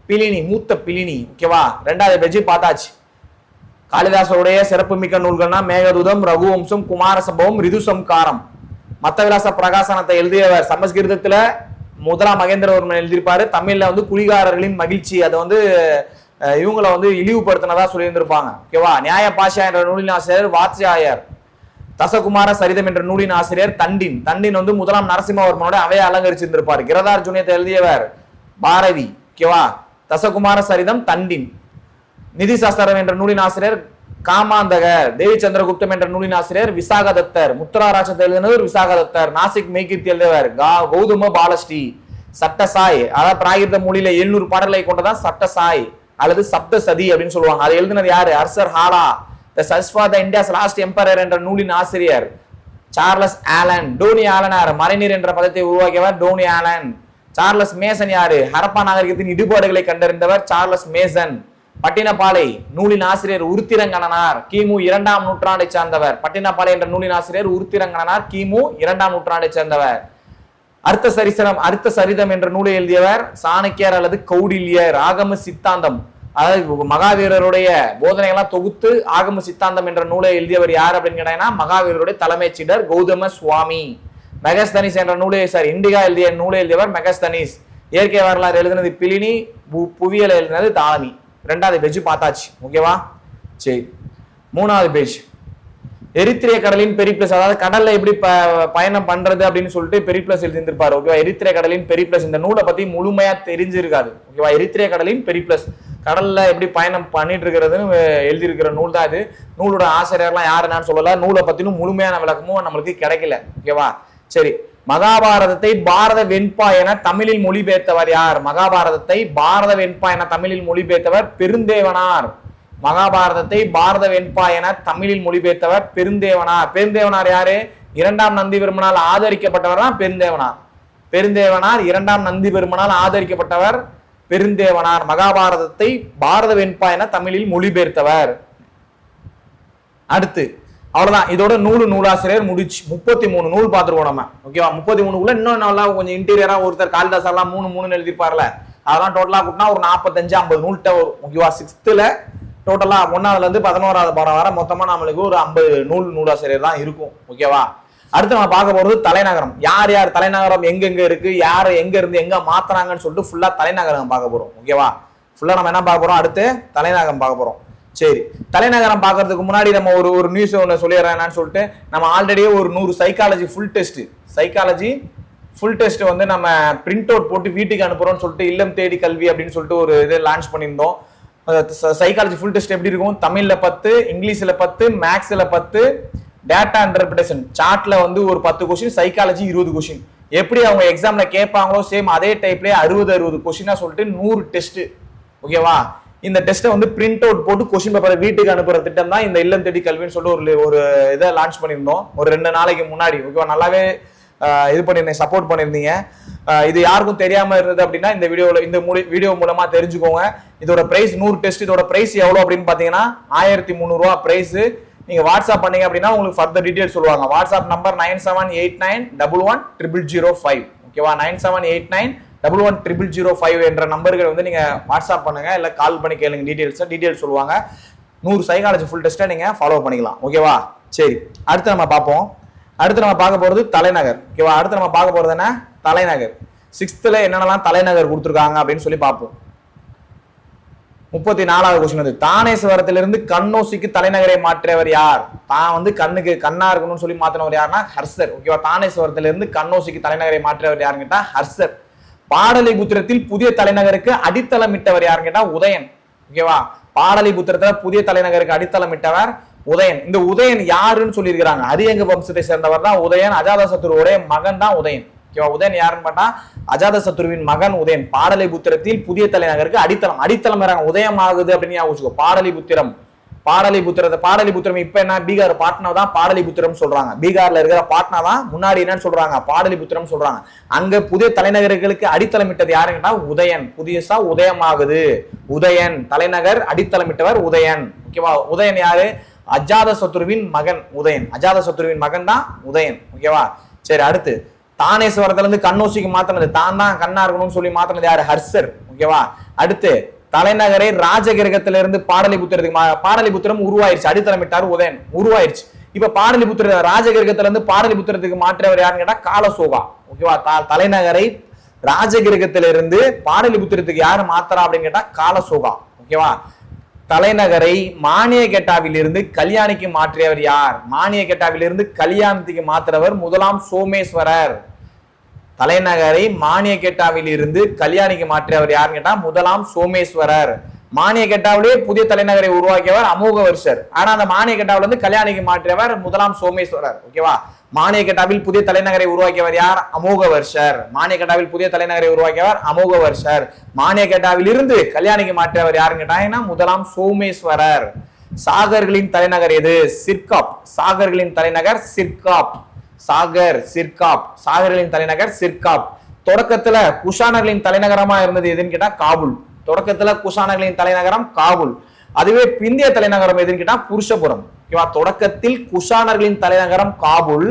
பிலினி, மூத்த பிலினி. ஓகேவா? 2வது பேஜ் பார்த்தாச்சு. காளிதாசருடைய சிறப்பு மிக்க நூல்கள்னா மேகதூதம், ரகுவம்சம், குமார சம்பவம், ரிதுசம்காரம். மத்த விலாச பிரகாசனத்தை எழுதியவர் சமஸ்கிருதத்துல முதலாம் மகேந்திரவர்மன் எழுதியிருப்பாரு. தமிழ்ல வந்து குடிகாரர்களின் மகிழ்ச்சி, அதை வந்து இவங்களை வந்து இழிவுபடுத்தினதா சொல்லியிருந்திருப்பாங்க. ஓகேவா. நியாய பாஷா என்ற நூலின் ஆசிரியர் வாத்ஸ்யாயர். தசகுமார சரிதம் என்ற நூலின் ஆசிரியர் தண்டின். தண்டின் வந்து முதலாம் நரசிம்மவர்மனோட அவையை அலங்கரிச்சிருந்திருப்பார். கிரதார்ஜுனியத்தை எழுதியவர் பாரதி. ஓகேவா. தசகுமார சரிதம் தண்டின். நிதி சாஸ்திரம் என்ற நூலின் ஆசிரியர் காமாந்தகர். தேவி சந்திரகுப்தம் என்ற நூலின் ஆசிரியர் விசாகதத்தர். முத்திராராட்சத்தை எழுதினவர் விசாகதத்தர். நாசிக் மெய்கீர்த்தி எழுதியவர் கௌதம பாலஸ்ரீ. சட்டசாய், அதாவது பிராகிருத மொழியில 700 பாடல்களை கொண்டதான் சட்டசாய் அல்லது சப்த சதி அப்படின்னு சொல்லுவாங்க. அதை எழுதினது யாரு? அர்சர் ஹாலா. The search for the India's last emperor என்ற நூலின் ஆசிரியர் சார்லஸ் ஆலன். டோனி ஆலனார், மழைநீர் என்ற பதத்தை உருவாக்கியவர் டோனி ஆலன். சார்லஸ் மேசன் யாரு? ஹரப்பா நாகரிகத்தின் இடுபாடுகளை கண்டறிந்தவர் சார்லஸ் மேசன். பட்டினப்பாலை நூலின் ஆசிரியர் உருத்திரங்கணனார். கிமு 2ஆம் நூற்றாண்டை சார்ந்தவர். பட்டினப்பாலை என்ற நூலின் ஆசிரியர் உருத்திரங்கணனார், கிமு 2ஆம் நூற்றாண்டை சேர்ந்தவர். அர்த்த சரிதம் என்ற நூலை எழுதியவர் சாணக்கியர் அல்லது கௌடில்யர். ஆகம சித்தாந்தம், அதாவது மகாவீரருடைய போதனைகள்லாம் தொகுத்து ஆகம சித்தாந்தம் என்ற நூலை எழுதியவர் யார் அப்படின்னு கேட்டீங்கன்னா மகாவீரருடைய தலைமை சீடர் கௌதம சுவாமி. மெகஸ்தனிஸ் என்ற நூலை இண்டிகா எழுதிய நூலை எழுதியவர் மெகஸ்தனிஸ். இயற்கை வரலாறு எழுதினது பிலினி. புவியியல் எழுதினது தாலமி. 2வது பேஜ் பார்த்தாச்சு. ஓகேவா. சரி, 3வது பேஜ் எரித்திரிய கடலின் பெரிப்ளஸ், அதாவது கடல்ல எப்படி பயணம் பண்றது அப்படின்னு சொல்லிட்டு பெரிப்ளஸ் எழுதியிருப்பாரு. ஓகேவா. எரித்திரிய கடலின் பெரிப்ளஸ் இந்த நூலை பத்தி முழுமையா தெரிஞ்சிருக்காது. ஓகேவா. எரித்திரிய கடலின் பெரிப்ளஸ், கடல்ல எப்படி பயணம் பண்ணிட்டு இருக்கிறதுன்னு எழுதியிருக்கிற நூல் தான் இது. நூலோட ஆசிரியர்லாம் யாருன்னு சொல்லல. நூலை பத்தினும் முழுமையான விளக்கமும் நம்மளுக்கு கிடைக்கல. ஓகேவா. சரி, மகாபாரதத்தை பாரத வெண்பா என தமிழில் மொழிபெயர்த்தவர் யார்? மகாபாரதத்தை பாரத வெண்பா என தமிழில் மொழிபெயர்த்தவர் பெருந்தேவனார். மகாபாரதத்தை பாரத வெண்பா என தமிழில் மொழிபெயர்த்தவர் பெருந்தேவனார். பெருந்தேவனார் யாரு? 2ஆம் நந்திவர்மனால் ஆதரிக்கப்பட்டவர் தான் பெருந்தேவனார். பெருந்தேவனார் 2ஆம் நந்திவர்மனால் ஆதரிக்கப்பட்டவர் பெருந்தேவனார். மகாபாரதத்தை பாரத வெண்பா என தமிழில் மொழிபெயர்த்தவர். அடுத்து அவ்வளவுதான். இதோட நூலாசிரியர் முடிச்சு 33 நூல் பார்த்துருவோம் நம்ம. ஓகேவா. 33 இன்னும் நல்லா கொஞ்சம் இன்டீரியரா ஒருத்தர் காளிதாஸ் எல்லாம் 3 எழுதிருப்பார்ல, அதெல்லாம் டோட்டலா கூட்டினா ஒரு 45-50 நூல்கிட்ட வரும். ஓகேவா. 6th டோட்டலா 1வது இருந்து 11வது பாடம் வர மொத்தமா நம்மளுக்கு ஒரு 50 நூலாசிரியர் தான் இருக்கும். ஓகேவா. அடுத்து நம்ம பார்க்க போறது தலைநகரம். யார் யார் தலைநகரம் எங்கெங்க இருக்கு, யாரு எங்க இருந்து எங்க மாத்துறாங்கன்னு சொல்லிட்டு ஃபுல்லா தலைநகரம் பார்க்க போறோம். ஓகேவா. ஃபுல்லா நம்ம என்ன பார்க்க போறோம்? அடுத்து தலைநகரம் பார்க்க போறோம். சரி, தலைநகரம் பார்க்கறதுக்கு முன்னாடி நம்ம ஒரு நியூஸ் ஒன்று சொல்லிடுறேன் என்னன்னு சொல்லிட்டு. நம்ம ஆல்ரெடியே ஒரு 100 சைக்காலஜி ஃபுல் டெஸ்ட் வந்து நம்ம பிரிண்ட் அவுட் போட்டு வீட்டுக்கு அனுப்புறோம்னு சொல்லிட்டு இல்லம் தேடி கல்வி அப்படின்னு சொல்லிட்டு ஒரு இது லான்ச் பண்ணியிருந்தோம். சைக்காலஜி ஃபுல் டெஸ்ட் எப்படி இருக்கும்? தமிழ்ல 10, இங்கிலீஷ்ல 10, மேக்ஸ்ல 10, டேட்டா இன்டர்பிரேஷன் சார்ட்ல வந்து ஒரு 10 கொஸ்டின், சைக்காலஜி 20 கொஸ்டின். எப்படி அவங்க எக்ஸாம்ல கேட்பாங்களோ சேம் அதே டைப்லயே 60 கொஸ்டினா சொல்லிட்டு 100 டெஸ்ட். ஓகேவா. இந்த டெஸ்ட்டை வந்து பிரிண்ட் அவுட் போட்டு கொஸ்டின் பேப்பரை வீட்டுக்கு அனுப்புற திட்டம் தான் இந்த இல்லம் தேடி கல்வின்னு சொல்லிட்டு ஒரு இதை லான்ச் பண்ணியிருந்தோம் ஒரு 2 நாளைக்கு முன்னாடி. ஓகேவா. நல்லாவே இது பண்ணிருந்தீங்க, சப்போர்ட் பண்ணிருந்தீங்க. இது யாருக்கும் தெரியாம இருந்தது அப்படின்னா இந்த வீடியோ மூலமா தெரிஞ்சுக்கோங்க. இதோட பிரைஸ் 100 டெஸ்ட். இதோட பிரைஸ் எவ்வளவு அப்படின்னு பாத்தீங்கன்னா 1300 ரூபா பிரைஸ். நீங்க வாட்ஸ்அப் பண்ணீங்க அப்படின்னா உங்களுக்கு ஃபர்தர் டீடைல்ஸ் சொல்லுவாங்க. WhatsApp number 9789110005. ஓகேவா. 9789110005 என்ற நம்பர்கள் வந்து நீங்க வாட்ஸ்அப் பண்ணுங்க, இல்ல கால் பண்ணி கேளுங்க. டீடைல்ஸ் சொல்லுவாங்க. 100 சைக்காலஜி ஃபுல் டெஸ்ட்டை நீங்க ஃபாலோ பண்ணிக்கலாம். ஓகேவா. சரி, அடுத்து நம்ம பார்ப்போம். அடுத்து நம்ம பார்க்க போறது தலைநகர். ஓகேவா. அடுத்து நம்ம பார்க்க போறது என்ன? தலைநகர். 6th என்னென்னலாம் தலைநகர் கொடுத்துருக்காங்க அப்படின்னு சொல்லி பார்ப்போம். 34வது கொஸ்டின் வந்து தானேஸ்வரத்திலிருந்து கண்ணோசிக்கு தலைநகரை மாற்றியவர் யார்? தான் வந்து கண்ணா இருக்கணும்னு சொல்லி மாத்தினவர் யாருன்னா ஹர்ஷர். ஓகேவா. தானேஸ்வரத்திலிருந்து கண்ணோசிக்கு தலைநகரை மாற்றியவர் யாருன்னு கேட்டா ஹர்ஷர். பாடலிபுத்திரத்தில் புதிய தலைநகருக்கு அடித்தளமிட்டவர் யாருன்னு கேட்டா உதயன். ஓகேவா. பாடலிபுத்திரத்துல புதிய தலைநகருக்கு அடித்தளமிட்டவர் உதயன். இந்த உதயன் யாருன்னு சொல்லியிருக்கிறாங்க? அரியங்க வம்சத்தை சேர்ந்தவர் தான் உதயன். அஜாதசத்ருவுடைய மகன் தான் உதயன். ஓகேவா. உதயன் யாருன்னு பார்த்தா அஜாதசத்ருவின் மகன் உதயன். பாடலிபுத்திரத்தில் புதிய தலைநகருக்கு அடித்தளம் உதயம் ஆகுது அப்படின்னு யோசிச்சுக்கோ. பாடலிபுத்திரம் இப்ப என்ன? பீகார் பாட்னா தான் பாடலிபுத்திரம் சொல்றாங்க. பீகார்ல இருக்கிற பாட்னா தான் முன்னாடி என்னன்னு சொல்றாங்க? பாடலிபுத்திரம் சொல்றாங்க. அங்க புதிய தலைநகர்களுக்கு அடித்தளமிட்டது யாருன்னா உதயன். புதியசா உதயம் ஆகுது. உதயன் தலைநகர் அடித்தளமிட்டவர் உதயன். ஓகேவா. உதயன் யாரு? அஜாதசத்ருவின் மகன் உதயன். அஜாதசத்ருவின் மகன் தான் உதயன். ஓகேவா. சரி, அடுத்து தானேஸ்வரத்துல இருந்து கண்ணோசிக்கு மாத்தினது, தான் கண்ணா இருக்கணும்னு சொல்லி மாத்தினது யாரு? ஹர்ஷர். ஓகேவா. அடுத்து தலைநகரை ராஜகிரகத்திலிருந்து பாடலிபுத்திரம் உருவாயிருச்சு. அடித்தளமிட்டார் உதயன், உருவாயிருச்சு. இப்ப பாடலிபுத்திர ராஜகிரகத்துல இருந்து பாடலிபுத்திரத்துக்கு மாற்றியவர் யாருன்னு கேட்டா காலசோகா. ஓகேவா. தலைநகரை ராஜகிரகத்திலிருந்து பாடலிபுத்திரத்துக்கு யாரு மாத்திரா அப்படின்னு கேட்டா காலசோகா. ஓகேவா? தலைநகரை மானியகெட்டாவிலிருந்து கல்யாணிக்கு மாற்றியவர் யார்? மானியகெட்டாவிலிருந்து கல்யாணத்துக்கு மாற்றியவர் முதலாம் சோமேஸ்வரர். தலைநகரை மானியகெட்டாவில் இருந்து கல்யாணிக்கு மாற்றியவர் யாருன்னு கேட்டா முதலாம் சோமேஸ்வரர். மானியகெட்டாவிலே புதிய தலைநகரை உருவாக்கியவர் அமோகவர்ஷர். ஆனா அந்த மானியகெட்டாவில இருந்து கல்யாணிக்கு மாற்றியவர் முதலாம் சோமேஸ்வரர். ஓகேவா? மானியகெட்டாவில் புதிய தலைநகரை உருவாக்கியவர் யார்? அமோகவர்ஷர். மானியகெட்டாவில் புதிய தலைநகரை உருவாக்கியவர் அமோகவர்ஷர். மானியகெட்டாவில் இருந்து கல்யாணிக்கு மாற்றியவர் யாருன்னு கேட்டாங்கன்னா முதலாம் சோமேஸ்வரர். சாகர்களின் தலைநகர் எது? சிர்காப். சாகர்களின் தலைநகர் சிர்காப். சாகர் சிர்காப். சாகர்களின் தலைநகர் சிர்காப். தொடக்கத்துல குஷானர்களின் தலைநகரமா இருந்தது எதுன்னு கேட்டா காபுல். தொடக்கத்துல குஷானர்களின் தலைநகரம் காபுல். அதுவே பிந்திய தலைநகரம் எதுன்னு கேட்டா புருஷபுரம். ஓகேவா? தொடக்கத்தில் குஷானர்களின் தலைநகரம் காபுல்,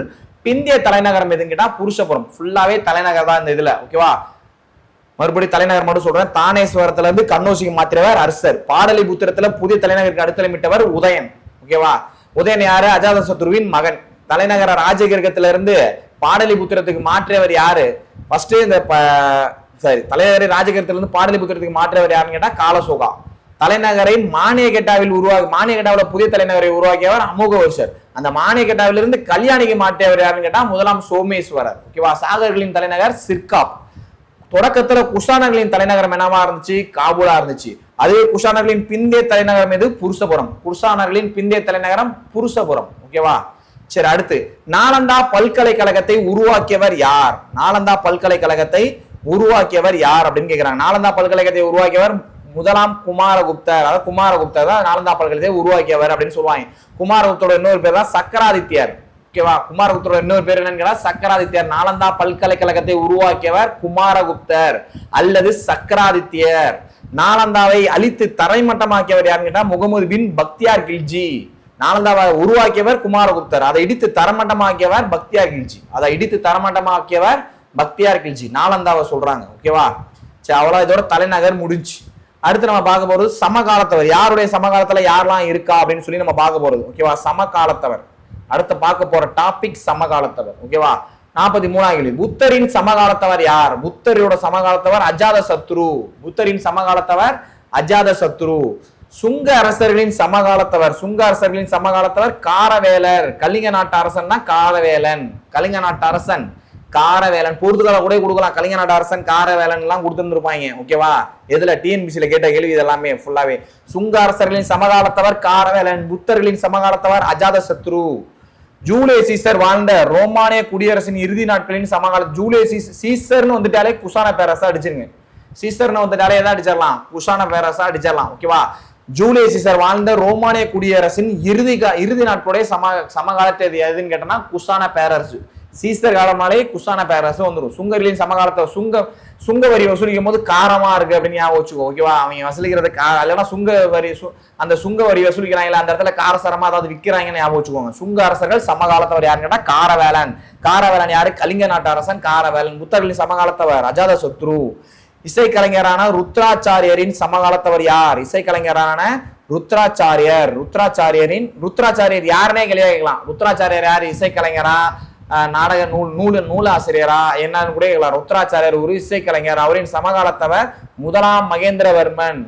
பிந்திய தலைநகரம் எதுன்னு கேட்டா புருஷபுரம். ஃபுல்லாவே தலைநகர் தான் இந்த இதுல. ஓகேவா? மறுபடியும் தலைநகர் மட்டும் சொல்றேன். தானேஸ்வரத்துல இருந்து கண்ணோசிக்கு மாற்றியவர் அர்சர். பாடலிபுத்திரத்துல புதிய தலைநகருக்கு அடுத்தமிட்டவர் உதயன். ஓகேவா? உதயன் யாரு? அஜாத சத்ருவின் மகன். தலைநகர ராஜகிரகத்தில இருந்து பாடலிபுத்திரத்துக்கு மாற்றியவர் யாரு? ஃபர்ஸ்ட் இந்த தலைநகரை ராஜகிரகத்திலிருந்து பாடலிபுத்திரத்துக்கு மாற்றியவர் யாருன்னு கேட்டா காலசோகா. தலைநகரை மானியகெட்டாவில் மானியகெட்டாவில் புதிய தலைநகரை உருவாக்கியவர் அமோகவர்ஷர். அந்த மானியகெட்டாவிலிருந்து கல்யாணிக்கு மாற்றியவர் யாருன்னு கேட்டா முதலாம் சோமேஸ்வரர். ஓகேவா? சாகர்களின் தலைநகர் சிர்காப். தொடக்கத்துல குஷானர்களின் தலைநகரம் என்னவா இருந்துச்சு? காபூலா இருந்துச்சு. அதுவே குஷானர்களின் பிந்திய தலைநகரம் எது? புருஷபுரம். குஷானர்களின் பிந்திய தலைநகரம் புருஷபுரம். ஓகேவா? சரி, அடுத்து நாலந்தா பல்கலைக்கழகத்தை உருவாக்கியவர் யார்? நாலந்தா பல்கலைக்கழகத்தை உருவாக்கியவர் யார் அப்படின்னு கேக்குறாங்க. நாலந்தா பல்கலைக்கழகத்தை உருவாக்கியவர் முதலாம் குமாரகுப்தர். அதாவது குமாரகுப்தர் தான் நாலந்தா பல்கலைக்கழகத்தை உருவாக்கியவர் அப்படின்னு சொல்லுவாங்க. குமாரகுப்தரோட இன்னொரு பேர் தான் சக்கராதித்யர். ஓகேவா? குமாரகுப்தரோட இன்னொரு பேர் என்னன்னு சக்கராதித்யர். நாலந்தா பல்கலைக்கழகத்தை உருவாக்கியவர் குமாரகுப்தர் அல்லது சக்கராதித்யர். நாலந்தாவை அழித்து தரைமட்டமாக்கியவர் யாருன்னு கேட்டா முகமது பின் பக்தியார் கில்ஜி. நாலந்தாவை உருவாக்கியவர் குமாரகுப்தர், அதை இடித்து தரமட்டமாக்கியவர் பக்தியார் கில்ஜி. அதை இடித்து தரமட்டமாக்கியவர் பக்தியார் கில்ஜி. நாலந்தாவை சொல்றாங்க. ஓகேவா? சரி, அவ்வளவு இதோட தலைநகர் முடிஞ்சு. அடுத்து நம்ம பார்க்க போறது சமகாலத்தவர். யாருடைய சமகாலத்துல யாரெல்லாம் இருக்கா அப்படின்னு சொல்லி நம்ம பார்க்க போறது. ஓகேவா? சமகாலத்தவர். அடுத்து பார்க்க போற டாபிக் சமகாலத்தவர். ஓகேவா? 43ஆம் கேள்வி. புத்தரின் சமகாலத்தவர் யார்? புத்தரோட சமகாலத்தவர் அஜாத சத்ரு. புத்தரின் சமகாலத்தவர் அஜாத சத்ரு. சுங்க அரசர்களின் சமகாலத்தவர். சுங்க அரசர்களின் சமகாலத்தவர் காரவேலர். கலிங்க நாட்டு அரசன் தான் காரவேலன். கலிங்க நாட்டு அரசன் காரவேலன். போர்த்துகால கூட கொடுக்கலாம். கலிங்க நாட்டு அரசன் காரவேலன் எல்லாம் கொடுத்துருப்பாங்க. ஓகேவா? எதுல டிஎன்பிசில கேட்ட கேள்வி இதெல்லாமே ஃபுல்லாவே. சுங்க அரசர்களின் சமகாலத்தவர் காரவேலன். புத்தர்களின் சமகாலத்தவர் அஜாத சத்ரு. ஜூலிய சீசர் வாழ்ந்த ரோமானிய குடியரசின் இறுதி நாட்களின் சமகால. ஜூலிய சீசர்னு வந்துட்டாலே குஷான பேரரசா அடிச்சிருங்க. சீசர்னு வந்துட்டாலே எதாவது அடிச்சிடலாம், குஷான பேரரசா அடிச்சிடலாம். ஓகேவா? ஜூலிய சீசர் வாழ்ந்த ரோமானிய குடியரசின் இறுதி நாட்களுடைய சமகாலத்தை எதுன்னு கேட்டோம்னா குஷான பேரரசு. சீசர் காலமாலே குஷான பேரரசு வந்துடும். சுங்கர்களின் சமகாலத்தை சுங்க வரி வசூலிக்கும் போது காரமா இருக்கு அப்படின்னு ஞாபகம் வச்சுக்கோ. ஓகேவா? அவங்க வசூலிக்கிறது இல்லைன்னா அந்த சுங்க வரி வசூலிக்கிறாங்களா அந்த இடத்துல காரசரமா அதாவது விற்கிறாங்கன்னு ஞாபகம் வச்சுக்கோங்க. சுங்க அரசர்கள் சமகாலத்தவர் யாருன்னு கேட்டா காரவேலன். காரவேலன் யாரு? கலிங்க நாட்டு அரசன் காரவேலன். புத்தர்களின் சமகாலத்தவர் அஜாத சத்ரு. இசைக்கலைஞரான ருத்ராச்சாரியரின் சமகாலத்தவர் யார்? இசைக்கலைஞரான ருத்ராச்சாரியர். ருத்ராச்சாரியர் யாருன்னே கேட்கலாம். ருத்ராச்சாரியர் யாரு? இசைக்கலைஞரா, நாடக நூலாசிரியரா என்னன்னு கூட கேட்கலாம். ருத்ராச்சாரியர் ஒரு இசைக்கலைஞர். அவரின் சமகாலத்தவர் முதலாம் மகேந்திரவர்மன்.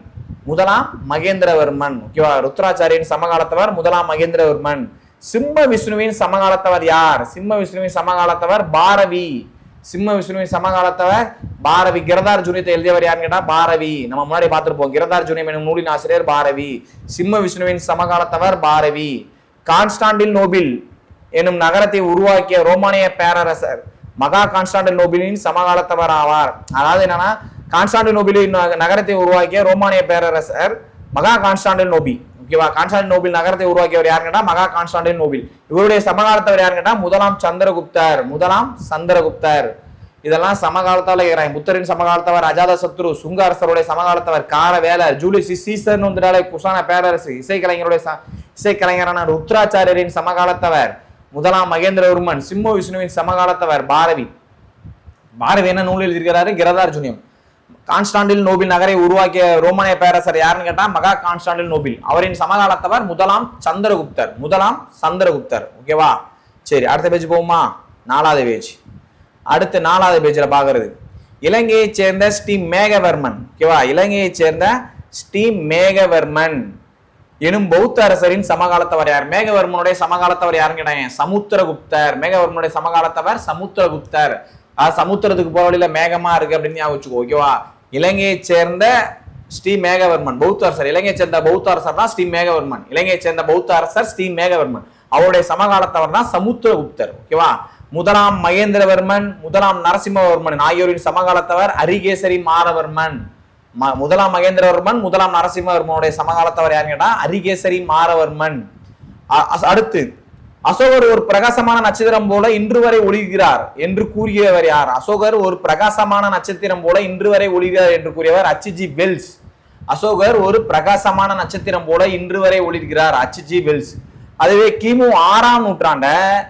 முதலாம் மகேந்திரவர்மன். ஓகேவா? ருத்ராச்சாரியரின் சமகாலத்தவர் முதலாம் மகேந்திரவர்மன். சிம்ம விஷ்ணுவின் சமகாலத்தவர் யார்? சிம்ம விஷ்ணுவின் சமகாலத்தவர் பாரவி. சிம்ம விஷ்ணுவின் சமகாலத்தவர் பாரவி. கிரதார் ஜூனியத்தை எழுதியவர் யாருன்னு கேட்டா பாரவி. நம்ம முன்னாடி பார்த்திருப்போம். கிரதார் ஜூனியம் எனும் நூலின் ஆசிரியர் பாரவி. சிம்ம விஷ்ணுவின் சமகாலத்தவர் பாரவி. கான்ஸ்டாண்டில் நோபில் எனும் நகரத்தை உருவாக்கிய ரோமானிய பேரரசர் மகா கான்ஸ்டாண்டில் நோபிலின் சமகாலத்தவர் ஆவார். அதாவது என்னன்னா கான்ஸ்டாண்டில் நோபிலின் நகரத்தை உருவாக்கிய ரோமானிய பேரரசர் மகா கான்ஸ்டாண்டில் நோபி. ஓகேவா? கான்ஸ்டாண்டில் நோபில் நகரத்தை உருவாக்கியவர் யாருன்னு கேட்டா மகா கான்ஸ்டாண்டில் நோபில். இவருடைய சமகாலத்தவர் யாருன்னு கேட்டா முதலாம் சந்திரகுப்தர். முதலாம் சந்திரகுப்தர். இதெல்லாம் சமகாலத்தால இருக்கிறாங்க. புத்தரின் சமகாலத்தவர் அஜாத சத்ரு. சுங்க அரசருடைய சமகாலத்தவர் காரவேலர். ஜூலியஸ் சீசர்னு வந்துட்டாலே குஷான பேரரசு. இசைக்கலைஞரான ருத்ராச்சாரியரின் சமகாலத்தவர் முதலாம் மகேந்திரவர்மன். சிம்ம விஷ்ணுவின் சமகாலத்தவர் பாரவி. பாரவி என்ன நூல் எழுதியிருக்கிறாரு? கிரதார் ஜூனியம். கான்ஸ்டாண்டில் நோபில் நகரை உருவாக்கிய ரோமானிய பேரரசர் யாருன்னு கேட்டா மகா கான்ஸ்டாண்டில் நோபில். அவரின் சமகாலத்தவர் முதலாம் சந்திரகுப்தர். முதலாம் சந்திரகுப்தர். ஓகேவா? சரி, அடுத்த பேஜ் போகுமா? 4வது பேஜ். அடுத்து 4வது பேஜ்ல பாக்குறது இலங்கையை சேர்ந்த ஸ்ரீ மேகவர்மன், ஓகேவா, இலங்கையை சேர்ந்த ஸ்ரீ மேகவர்மன் எனும் பௌத்த அரசரின் சமகாலத்தவர் யார்? மேகவர்மனுடைய சமகாலத்தவர் யாருன்னு கேட்டாங்க, சமுத்திரகுப்தர். மேகவர்மனுடைய சமகாலத்தவர் சமுத்திரகுப்தர். சமுத்திரத்துக்கு போற வழியில மேகமா இருக்கு அப்படின்னு ஞாபகம் வச்சுக்கோ, ஓகேவா. இலங்கையை சேர்ந்த ஸ்ரீ மேகவர்மன் பௌத்த அரசர். இலங்கையை சேர்ந்த பௌத்த அரசர் தான் ஸ்ரீ மேகவர்மன். இலங்கையை சேர்ந்த பௌத்த அரசர் ஸ்ரீ மேகவர்மன். அவருடைய சமகாலத்தவர் தான் சமுத்திரகுப்தர், ஓகேவா. முதலாம் மகேந்திரவர்மன், முதலாம் நரசிம்மவர்மன் ஆகியோரின் சமகாலத்தவர் அரிகேசரி மாரவர்மன். முதலாம் மகேந்திரவர்மன், முதலாம் நரசிம்மவர்மனுடைய சமகாலத்தவர் யாருன்னு கேட்டா அரிகேசரி மாரவர்மன். அடுத்து, அசோகர் ஒரு பிரகாசமான நட்சத்திரம் போல இன்று வரை ஒளிர்கிறார் என்று கூறியவர் யார்? அசோகர் ஒரு பிரகாசமான நட்சத்திரம் போல இன்று வரை ஒளிர்கிறார் என்று கூறியவர் H.G. வெல்ஸ். அசோகர் ஒரு பிரகாசமான நட்சத்திரம் போல இன்று வரை ஒளிர்கிறார், H.G. வெல்ஸ். அதுவே கிமு 6ஆம் நூற்றாண்ட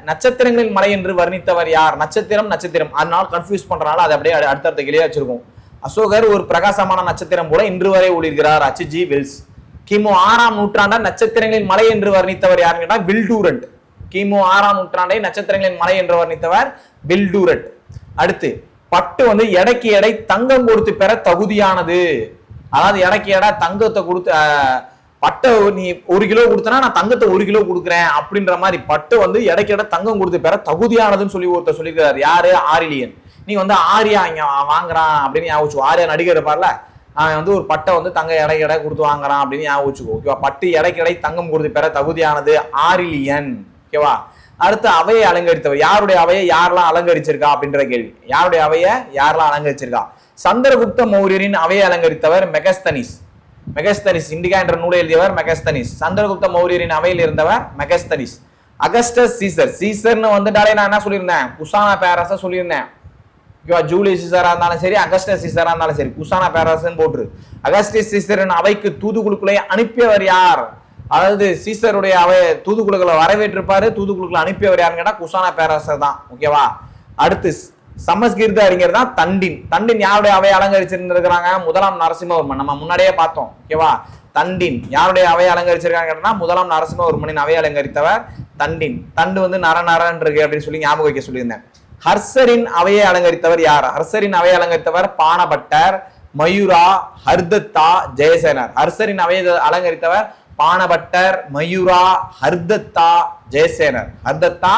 நட்சத்திரங்களின் மலை என்று வர்ணித்தவர் யார்? நட்சத்திரம் நட்சத்திரம் அதனால கன்ஃபியூஸ் பண்றனால அதை அப்படியே அடுத்தடுத்த கிளியா வச்சிருக்கோம். அசோகர் ஒரு பிரகாசமான நட்சத்திரம் போல இன்று வரை ஒளிர்கிறார், H.G. வெல்ஸ். கிமு 6ஆம் நூற்றாண்ட நட்சத்திரங்களின் மலை என்று வர்ணித்தவர் யாருன்னு கேட்டா வில்டூரண்ட். கிமு 6ஆம் நூற்றாண்டை நட்சத்திரங்களின் மலை என்று வர்ணித்தவர் வில்டூரண்ட். அடுத்து, பட்டு எடைக்கு எடை தங்கம் கொடுத்து பெற தகுதியானது. அதாவது எடைக்கு எடை தங்கத்தை கொடுத்து பட்டை நீ 1 கிலோ கொடுத்தனா நான் தங்கத்தை 1 கிலோ கொடுக்குறேன் அப்படின்ற மாதிரி பட்டு எடைக்கு எடை தங்கம் கொடுத்து பெற தகுதியானதுன்னு சொல்லி ஒருத்தர் சொல்லியிருக்கிறார். யாரு? ஆரிலியன். நீ ஆரியா இங்க வாங்குறான் அப்படின்னு ஞாபகம். ஆரியா நடிகர் இருப்பார்ல, அவன் ஒரு பட்டை தங்க எடை கொடுத்து வாங்குறான் அப்படின்னு ஞாபகம். ஓகேவா. பட்டு எடைக்கு எடை தங்கம் கொடுத்து பெற தகுதியானது ஆரிலியன், ஓகேவா. அடுத்து, அவையை அலங்கரித்தவர். யாருடைய அவையை யாரெல்லாம் அலங்கரிச்சிருக்கா அப்படின்ற கேள்வி. யாருடைய அவையை யாரெல்லாம் அலங்கரிச்சிருக்கா? சந்திரகுப்த மௌரியரின் அவையை அலங்கரித்தவர் மெகஸ்தனிஸ். மெகஸ்தனிஸ் இண்டிகா என்ற நூலை எழுதியவர் மெகஸ்தனிஸ். சந்திரகுப்த மௌரியரின் அவையில் இருந்தவர் மெகஸ்தனிஸ். Augustus Caesar. சீசர்னு வந்துட்டாலே நான் என்ன சொல்லியிருந்தேன்? குசானா பேரஸ சொல்லியிருந்தேன், ஓகேவா. ஜூலியஸ் சீசரா இருந்தாலும் சரி, அகஸ்டஸ் சீசரா இருந்தாலும் சரி, குசானா பேரஸ்ன்னு போட்டு அகஸ்டஸ் சீசரின் அவைக்கு தூதுக்குழுக்களை அனுப்பியவர் யார்? அதாவது சீசருடைய அவை தூதுக்குழுக்களை வரவேற்றிருப்பாரு, தூதுக்குழுக்களை அனுப்பியவர் யாருன்னு கேட்டா குசானா பேரரசர் தான், ஓகேவா. அடுத்து, சமஸ்கிருத அறிஞர் தான் தண்டின். தண்டின் யாருடைய அவையை அலங்கரிச்சிருந்திருக்கிறாங்க? முதலாம் நரசிம்மவர்மன். நம்ம முன்னாடியே பார்த்தோம், ஓகேவா. தண்டின் யாருடைய அவையை அலங்கரிச்சிருக்காங்க கேட்டா முதலாம் நரசிம்மவர்மனின் அவையை அலங்கரித்தவர் தண்டின். தண்டு நர நரன் இருக்கு அப்படின்னு சொல்லி ஞாபகம் வைக்க சொல்லியிருந்தேன். ஹர்ஷரின் அவையை அலங்கரித்தவர் யார்? ஹர்ஷரின் அவையை அலங்கரித்தவர் பாணபட்டர், மயூரா, ஹர்தத்தா, ஜெயசேனர். ஹர்ஷரின் அவையை அலங்கரித்தவர் பாணபட்டர், மயூரா, ஹர்தத்தா, ஜெயசேனர். ஹர்தத்தா,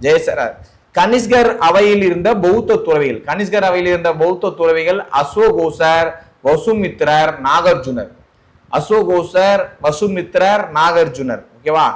ஜெயசேனர். கனிஷ்கர் அவையில் இருந்த பௌத்த துறவிகள். கனிஷ்கர் அவையில் இருந்த பௌத்த துறவிகள் அசோகோசர், வசுமித்ரர், நாகார்ஜுனர். அசோகோசர், வசுமித்ரர், நாகார்ஜுனர், ஓகேவா.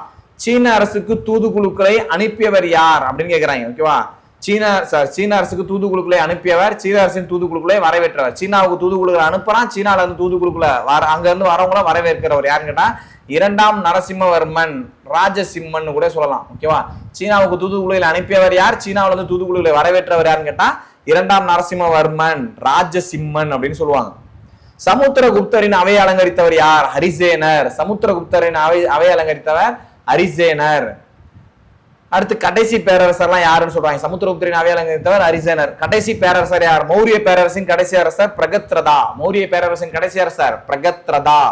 சீன அரசுக்கு தூதுக்குழுக்களை அனுப்பியவர் யார் அப்படின்னு கேட்கிறாங்க, ஓகேவா. சீன அரசுக்கு தூதுக்குழுக்களை அனுப்பியவர், சீன அரசின் தூதுக்குழுக்களை வரவேற்றவர். சீனாவுக்கு தூதுக்குழுக்களை அனுப்புறான், சீனால இருந்து தூதுக்குழுக்களை அங்க இருந்து வரவங்கள வரவேற்கிறவர் யாருன்னு கேட்டா 2ஆம் நரசிம்மவர்மன், ராஜசிம்மன் கூட சொல்லலாம், ஓகேவா. சீனாவுக்கு தூதுக்குழுக்களை அனுப்பியவர் யார்? சீனாவில இருந்து தூதுக்குழுக்களை வரவேற்றவர் யாருன்னு கேட்டா 2ஆம் நரசிம்மவர்மன், ராஜசிம்மன் அப்படின்னு சொல்லுவாங்க. சமுத்திரகுப்தரின் அவையை அலங்கரித்தவர் யார்? ஹரிசேனர். சமுத்திரகுப்தரின் அவையை அலங்கரித்தவர் ஹரிசேனர். அடுத்து, கடைசி பேரரசர்லாம் யாருன்னு சொல்றாங்க? சமுத்திரகுப்தரின் அவையை அலங்கரித்தவர் ஹரிசேனர். கடைசி பேரரசர் யார்? மௌரிய பேரரசின் கடைசி அரசர் பிரகத்ரதா. மௌரிய பேரரசின் கடைசி அரசர் பிரகத்ரதா.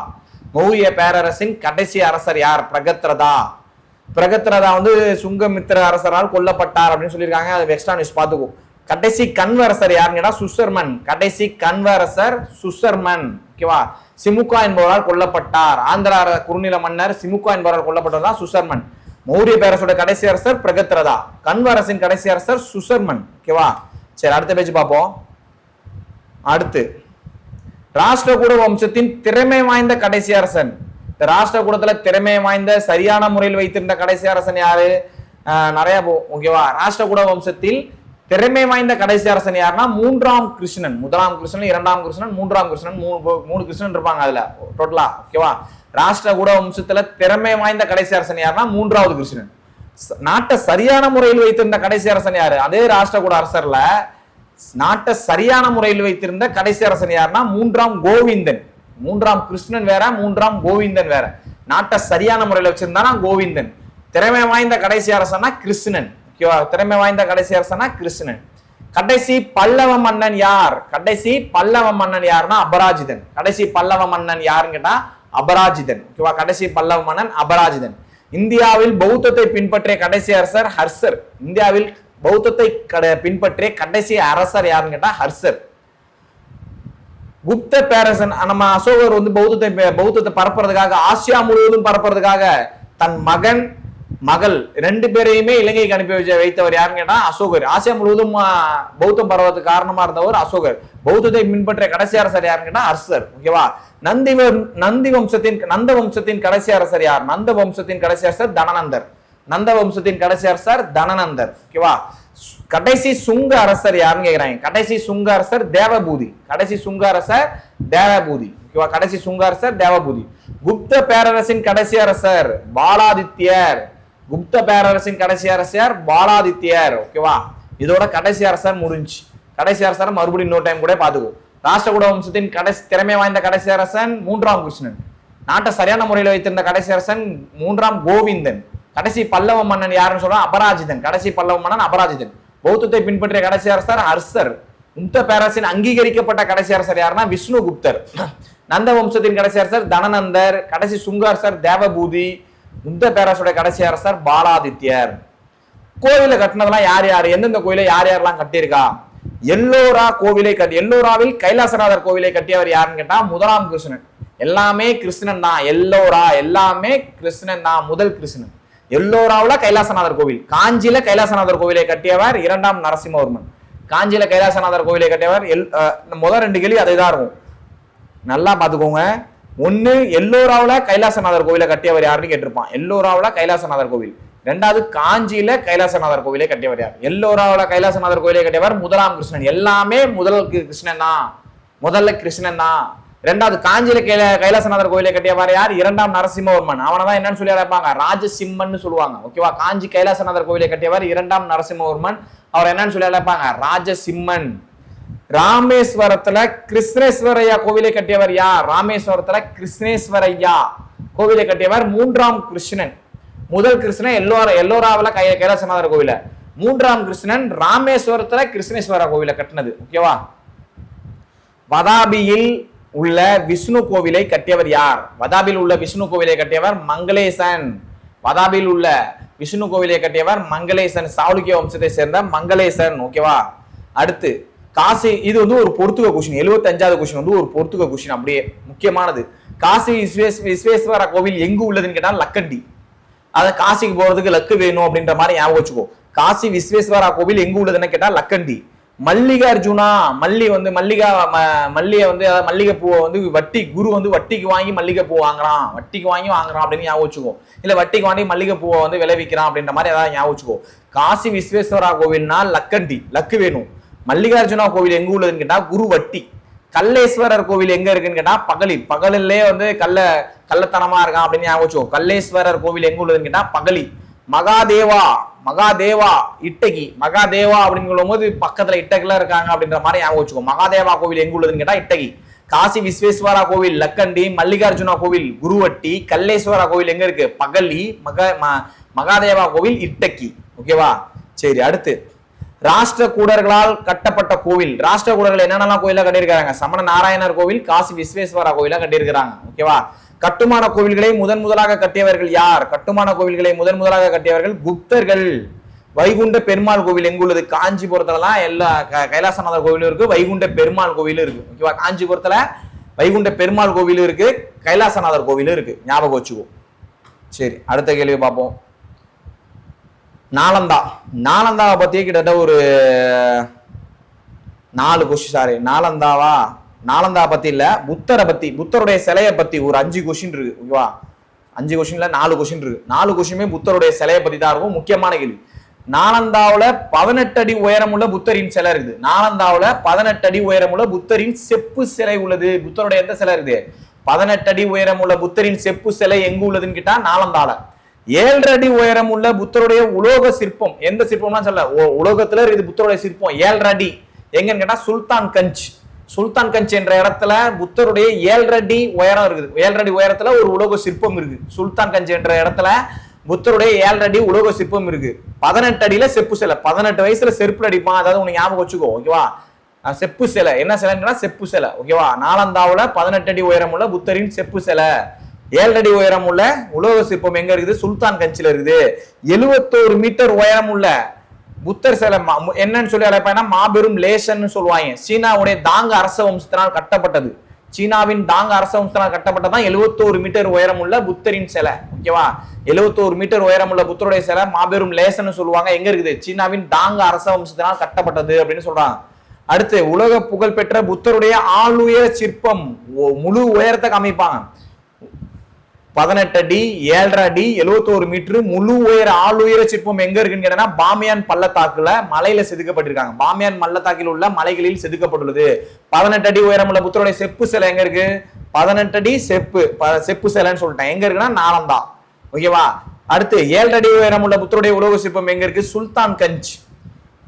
மௌரிய பேரரசின் கடைசி அரசர் யார்? பிரகத்ரதா. பிரகத்ரதா சுங்கமித்திர அரசரால் கொல்லப்பட்டார் அப்படின்னு சொல்லியிருக்காங்க. அது எக்ஸ்ட்ரா நியூஸ் பார்த்துக்கோ. கடைசி கண்வரசர் யாருன்னு கேட்டா சுசர்மன். கடைசி கண்வரசர் சுசர்மன், ஓகேவா. சிமுகா என்பவரால் கொல்லப்பட்டார். ஆந்திரா குறுநில மன்னர் சிமுகா என்பவரால் கொல்லப்பட்டவர் தான் சுசர்மன். மௌரிய பேரரசோட கடைசி அரசர் பிரகத்ரதா. கண்வரசின் கடைசி அரசர் சுசர்மன், ஓகேவா. சரி, அடுத்த பேஜ் பார்ப்போம். அடுத்து, ராஷ்டிரகூட வம்சத்தின் திறமை வாய்ந்த கடைசி அரசன். ராஷ்டிரகூடத்துல திறமை வாய்ந்த சரியான முறையில் வைத்திருந்த கடைசி அரசன் யாரு? நிறைய, ஓகேவா. ராஷ்டிரகூட வம்சத்தில் திறமை வாய்ந்த கடைசி அரசன் யாருன்னா 3ஆம் கிருஷ்ணன். 1ஆம் கிருஷ்ணன், 2ஆம் கிருஷ்ணன், 3ஆம் கிருஷ்ணன், மூணு கிருஷ்ணன் இருப்பாங்க அதுல டோட்டலா, ஓகேவா. ராஷ்டிரகூட வம்சத்துல திறமை வாய்ந்த கடைசி அரசன் யாருன்னா 3வது கிருஷ்ணன். நாட்டை சரியான முறையில் வைத்திருந்த கடைசி அரசன் யாரு? அதே ராஷ்டிரகூட அரசர்ல நாட்டை சரியான முறையில் வைத்திருந்த கடைசி அரசன் யாருன்னா 3ஆம் கோவிந்தன். 3ஆம் கிருஷ்ணன் வேற, 3ஆம் கோவிந்தன் வேற. நாட்டை சரியான முறையில் வச்சிருந்தானா கோவிந்தன். திறமை வாய்ந்த கடைசி அரசனா கிருஷ்ணன், ஓகேவா. திறமை வாய்ந்த கடைசி அரசனா கிருஷ்ணன். கடைசி பல்லவ மன்னன் யார்? கடைசி பல்லவ மன்னன் யாருன்னா அபராஜிதன். கடைசி பல்லவ மன்னன் யாருன்னு கேட்டா அபராஜிதன், ஓகேவா. கடைசி பல்லவ மன்னன் அபராஜிதன். இந்தியாவில் பௌத்தத்தை பின்பற்றிய கடைசி அரசர் ஹர்ஷர். இந்தியாவில் பௌத்தத்தை பின்பற்றிய கடைசி அரசர் யாருன்னு கேட்டா ஹர்ஷர். குப்த பேரரசன் நம்ம அசோகர் வந்து பௌத்தத்தை பரப்புறதுக்காக, ஆசியா முழுவதும் பரப்புறதுக்காக தன் மகன் மகள் 2 பேரையுமே இலங்கைக்கு அனுப்பி வைத்தவர் யாருன்னு கேட்டா அசோகர். ஆசியா முழுவதும் பௌத்தம் பரவதுக்கு காரணமா இருந்தவர் அசோகர். பௌத்தத்தை பின்பற்றிய கடைசி அரசர் யாருன்னு கேட்டா ஹர்ஷர். ஓகேவா? நந்த வம்சத்தின் கடைசி அரசர் யார்? நந்த வம்சத்தின் கடைசி அரசர் தனநந்தர். நந்த வம்சத்தின் கடைசி அரசர் தனநந்தர். ஓகேவா? கடைசி சுங்க அரசர் யாருன்னு கேக்குறாங்க. கடைசி சுங்க அரசர் தேவபூதி. கடைசி சுங்க அரசர் தேவபூதி. ஓகேவா? கடைசி சுங்க அரசர் தேவபூதி. குப்த பேரரசின் கடைசி அரசர் பாலாதித்யர். குப்த பேரரசின் கடைசி அரசர் பாலாதித்யர். ஓகேவா? இதோட கடைசி அரசர் முடிஞ்சு. கடைசி அரசர் மறுபடியும் இன்னொரு டைம் கூட பாத்துக்கோ. ராஷ்டிரகூட வம்சத்தின் கடைசி திறமை வாய்ந்த கடைசி அரசன் 3ஆம் கிருஷ்ணன். நாட்டை சரியான முறையில் வைத்திருந்த கடைசி அரசன் 3ஆம் கோவிந்தன். கடைசி பல்லவ மன்னன் யாருன்னு சொல்றோம்? அபராஜிதன். கடைசி பல்லவ மன்னன் அபராஜிதன். பௌத்தத்தை பின்பற்றிய கடைசி அரசர் ஹர்ஷர். குப்த பேரரசின் அங்கீகரிக்கப்பட்ட கடைசி அரசர் யாருன்னா விஷ்ணுகுப்தர். நந்த வம்சத்தின் கடைசி அரசர் தனநந்தர். கடைசி சுங்க அரசர் தேவபூதி. குப்த பேரரசுடைய கடைசி அரசர் பாலாதித்யர். கோவிலை கட்டினதெல்லாம் யார் யார், எந்தெந்த கோயிலை யார் யாரெல்லாம் கட்டியிருக்கா? எல்லோரா கோவிலை எல்லோராவில் கைலாசநாதர் கோவிலை கட்டியவர் யாருன்னு கேட்டா 1ஆம் கிருஷ்ணன். எல்லாமே கிருஷ்ணன் தான். எல்லோரா எல்லாமே கிருஷ்ணன் தான். முதல் கிருஷ்ணன். எல்லோராவுல கைலாசநாதர் கோவில். காஞ்சியில கைலாசநாதர் கோவிலை கட்டியவர் 2ஆம் நரசிம்மவர்மன். காஞ்சியில கைலாசநாதர் கோவிலை கட்டியவர் முதல் 2 கேள்வி அதே தான் இருக்கும். நல்லா பாத்துக்கோங்க. ஒண்ணு எல்லோராவுல கைலாசநாதர் கோவிலை கட்டியவர் யாருன்னு கேட்டிருப்பான். எல்லோராவுல கைலாசநாதர் கோவில். 2வது காஞ்சியில கைலாசநாதர் கோவிலை கட்டியவர் யார்? எல்லோராவுல கைலாசநாதர் கோவிலை கட்டியவர் 1ஆம் கிருஷ்ணன். எல்லாமே முதல் கிருஷ்ணன் தான். முதல்ல கிருஷ்ணன் தான். 2வது காஞ்சியில கைலாசநாதர் கோவிலை கட்டியவர் யார்? 2ஆம் நரசிம்மவர்மன். அவனதான் என்னன்னு சொல்லி அழைப்பாங்க? ராஜசிம்மன் சொல்லுவாங்க. ஓகேவா? காஞ்சி கைலாசநாதர் கோவிலை கட்டியவர் 2ஆம் நரசிம்மவர்மன். அவர் என்னன்னு சொல்லி அழைப்பாங்க? ராஜசிம்மன். ராமேஸ்வரத்துல கிருஷ்ணேஸ்வரையா கோவிலை கட்டியவர் யார்? ராமேஸ்வரத்துல கிருஷ்ணேஸ்வரையா கோவிலை கட்டியவர் 3ஆம் கிருஷ்ணன். முதல் கிருஷ்ணன் எல்லோராவில கைலாசநாதர் கோவில. 3ஆம் கிருஷ்ணன் ராமேஸ்வரத்துல கிருஷ்ணேஸ்வர கோவிலை கட்டினது. ஓகேவா? வதாபியில் உள்ள விஷ்ணு கோவிலை கட்டியவர் யார்? வதாபியில் உள்ள விஷ்ணு கோவிலை கட்டியவர் மங்களேசன். வதாபியில் உள்ள விஷ்ணு கோவிலை கட்டியவர் மங்களேசன். சாளுக்கிய வம்சத்தை சேர்ந்த மங்களேசன். ஓகேவா? அடுத்து காசி. இது வந்து ஒரு பொறுத்துக கொஸ்டின். 75வது கொஸ்டின் வந்து ஒரு பொறுத்துக கொஸ்டின். அப்படியே முக்கியமானது. காசி விஸ்வேஸ்வர கோவில் எங்கு உள்ளதுன்னு கேட்டா லக்கண்டி. அதை காசிக்கு போறதுக்கு லக்கு வேணும் அப்படின்ற மாதிரி ஞாபகம் வச்சுக்கோ. காசி விஸ்வேஸ்வரா கோவில் எங்கு உள்ளதுன்னு கேட்டா லக்கண்டி. மல்லிகார்ஜுனா மல்லியை வந்து மல்லிகை பூவை வந்து குரு வந்து வட்டிக்கு வாங்கி மல்லிகை பூ வாங்குறான். வட்டிக்கு வாங்கி வாங்குறான் அப்படின்னு ஞாபகம் வச்சுக்கோ. இல்ல வட்டிக்கு வாங்கி மல்லிகை பூவை வந்து விளைவிக்கிறான் அப்படின்ற மாதிரி ஏதாவது ஞாபகம் வச்சுக்கோ. காசி விஸ்வேஸ்வரா கோவில்னா லக்கண்டி, லக்கு வேணும். மல்லிகார்ஜுனா கோவில் எங்க உள்ளதுன்னு கேட்டா குரு வட்டி. கல்லேஸ்வரர் கோவில் எங்க இருக்குன்னு கேட்டா பகலி. பகலிலே வந்து கள்ளத்தனமா இருக்கான் அப்படின்னு ஞாபகம் வச்சுக்கோ. கல்லேஸ்வரர் கோவில் எங்க உள்ளதுன்னு கேட்டா பகலி. மகாதேவா இட்டகி. மகாதேவா அப்படின்னு சொல்லும் போது பக்கத்துல இட்டகில இருக்காங்க அப்படின்ற மாதிரி ஞாபகம் வச்சுக்கோ. மகாதேவா கோவில் எங்க உள்ளதுன்னு கேட்டா இட்டகி. காசி விஸ்வேஸ்வரா கோவில் லக்கண்டி. மல்லிகார்ஜுனா கோவில் குருவட்டி. கல்லேஸ்வரா கோவில் எங்க இருக்கு? பகலி. மகாதேவா கோவில் இட்டக்கி. ஓகேவா? சரி, அடுத்து ராஷ்டிரகூடர்களால் கட்டப்பட்ட கோவில். ராஷ்டிரகூடர்கள் என்னென்னலாம் கோயிலா கட்டியிருக்காங்க? சமண நாராயணர் கோவில், காசி விஸ்வேஸ்வரா கோயிலா கட்டியிருக்கிறாங்க. ஓகேவா? கட்டுமான கோவில்களை முதலாக கட்டியவர்கள் யார்? கட்டுமான கோவில்களை முதலாக கட்டியவர்கள் குப்தர்கள். வைகுண்ட பெருமாள் கோவில் எங்குள்ளது? காஞ்சிபுரத்துலலாம் எல்லா கைலாசநாதர் கோவிலும் இருக்கு, வைகுண்ட பெருமாள் கோவிலும் இருக்கு. ஓகேவா? காஞ்சிபுரத்துல வைகுண்ட பெருமாள் கோவிலும் இருக்கு, கைலாசநாதர் கோவிலும் இருக்கு. ஞாபகம் வச்சுக்கோ. சரி, அடுத்த கேள்வி பார்ப்போம். நாலந்தாவை பத்தி கிட்டத்தட்ட ஒரு 4 கொஸ்டின். சாரி, நாலந்தா பத்தி இல்ல, புத்தரை பத்தி, புத்தருடைய சிலையை பத்தி ஒரு 5 கொஸ்டின் இருக்கு. ஓகேவா? 5 கொஸ்டின்ல 4 கொஸ்டின் இருக்கு. 4 கொஸ்டினுமே புத்தருடைய சிலையை பத்தி தான் இருக்கும். முக்கியமான கேள்வி. நாலந்தாவுல 18 அடி உயரமுள்ள புத்தரின் சிலை இருக்குது. நாலந்தாவுல 18 அடி உயரமுள்ள புத்தரின் செப்பு சிலை உள்ளது. புத்தருடைய எந்த சிலை இருக்குது? 18 அடி உயரமுள்ள புத்தரின் செப்பு சிலை எங்கு உள்ளதுன்னு கேட்டா நாலந்தால. 7 அடி உயரம் உள்ள புத்தருடைய உலோக சிற்பம், எந்த சிற்பம்னா சொல்ல உலோகத்துல இது புத்தருடைய சிற்பம் 7 அடி எங்கன்னு கேட்டா சுல்தான் கஞ்ச் என்ற இடத்துல புத்தருடைய 7 அடி உயரம் இருக்குது. 7 அடி உயரத்துல ஒரு உலோக சிற்பம் இருக்கு. சுல்தான் கஞ்ச் என்ற இடத்துல புத்தருடைய 7 அடி உலோக சிற்பம் இருக்கு. 18 அடியில செப்பு சிலை. 18 வயசுல செருப்புல அடிப்பான். அதாவது உனக்கு ஞாபகம் வச்சுக்கோ. ஓகேவா? செப்பு சிலை என்ன சிலைன்னா செப்பு சிலை. ஓகேவா? நாலந்தாவுல 18 அடி உயரம் உள்ள புத்தரின் செப்பு சிலை. 7 அடி உயரம் உள்ள உலோக சிற்பம் எங்க இருக்குது? சுல்தான் கஞ்சில இருக்குது. 71 மீட்டர் உயரம் உள்ள புத்தர் சிலை என்னன்னு சொல்லி அழைப்பாங்கன்னா மாபெரும் லேசன்னு சொல்லுவாங்க. சீனாவுடைய தாங்க அரச வம்சத்தினால் கட்டப்பட்டது. சீனாவின் தாங்க அரச வம்சத்தினால் கட்டப்பட்டதான் 71 மீட்டர் உயரம் உள்ள புத்தரின் சிலை. ஓகேவா, 71 மீட்டர் உயரம் உள்ள புத்தருடைய சிலை மாபெரும் லேசன்னு சொல்லுவாங்க. எங்க இருக்குது? சீனாவின் தாங்க அரச வம்சத்தினால் கட்டப்பட்டது அப்படின்னு சொல்றாங்க. அடுத்து உலக புகழ்பெற்ற புத்தருடைய ஆளுயர சிற்பம் முழு உயரத்தை காமிப்பாங்க. 18 அடி 7.5 அடி 71 மீட்டர் முழு உயர ஆளுயர சிற்பம் எங்க இருக்குன்னு கேட்டா பாமியான் பள்ளத்தாக்குல மலையில செதுக்கப்பட்டிருக்காங்க. பாமியான் பள்ளத்தாக்கில் உள்ள மலைகளில் செதுக்கப்பட்டுள்ளது. 18 அடி உயரம் உள்ள புத்தருடைய செப்பு சிலை எங்க இருக்கு? 18 அடி செப்பு சிலைன்னு சொல்லிட்டேன். எங்க இருக்குன்னா நாலந்தா. ஓகேவா. அடுத்து 7 அடி உயரம் உள்ள புத்தருடைய உலோக சிற்பம் எங்க இருக்கு? சுல்தான் கஞ்ச்.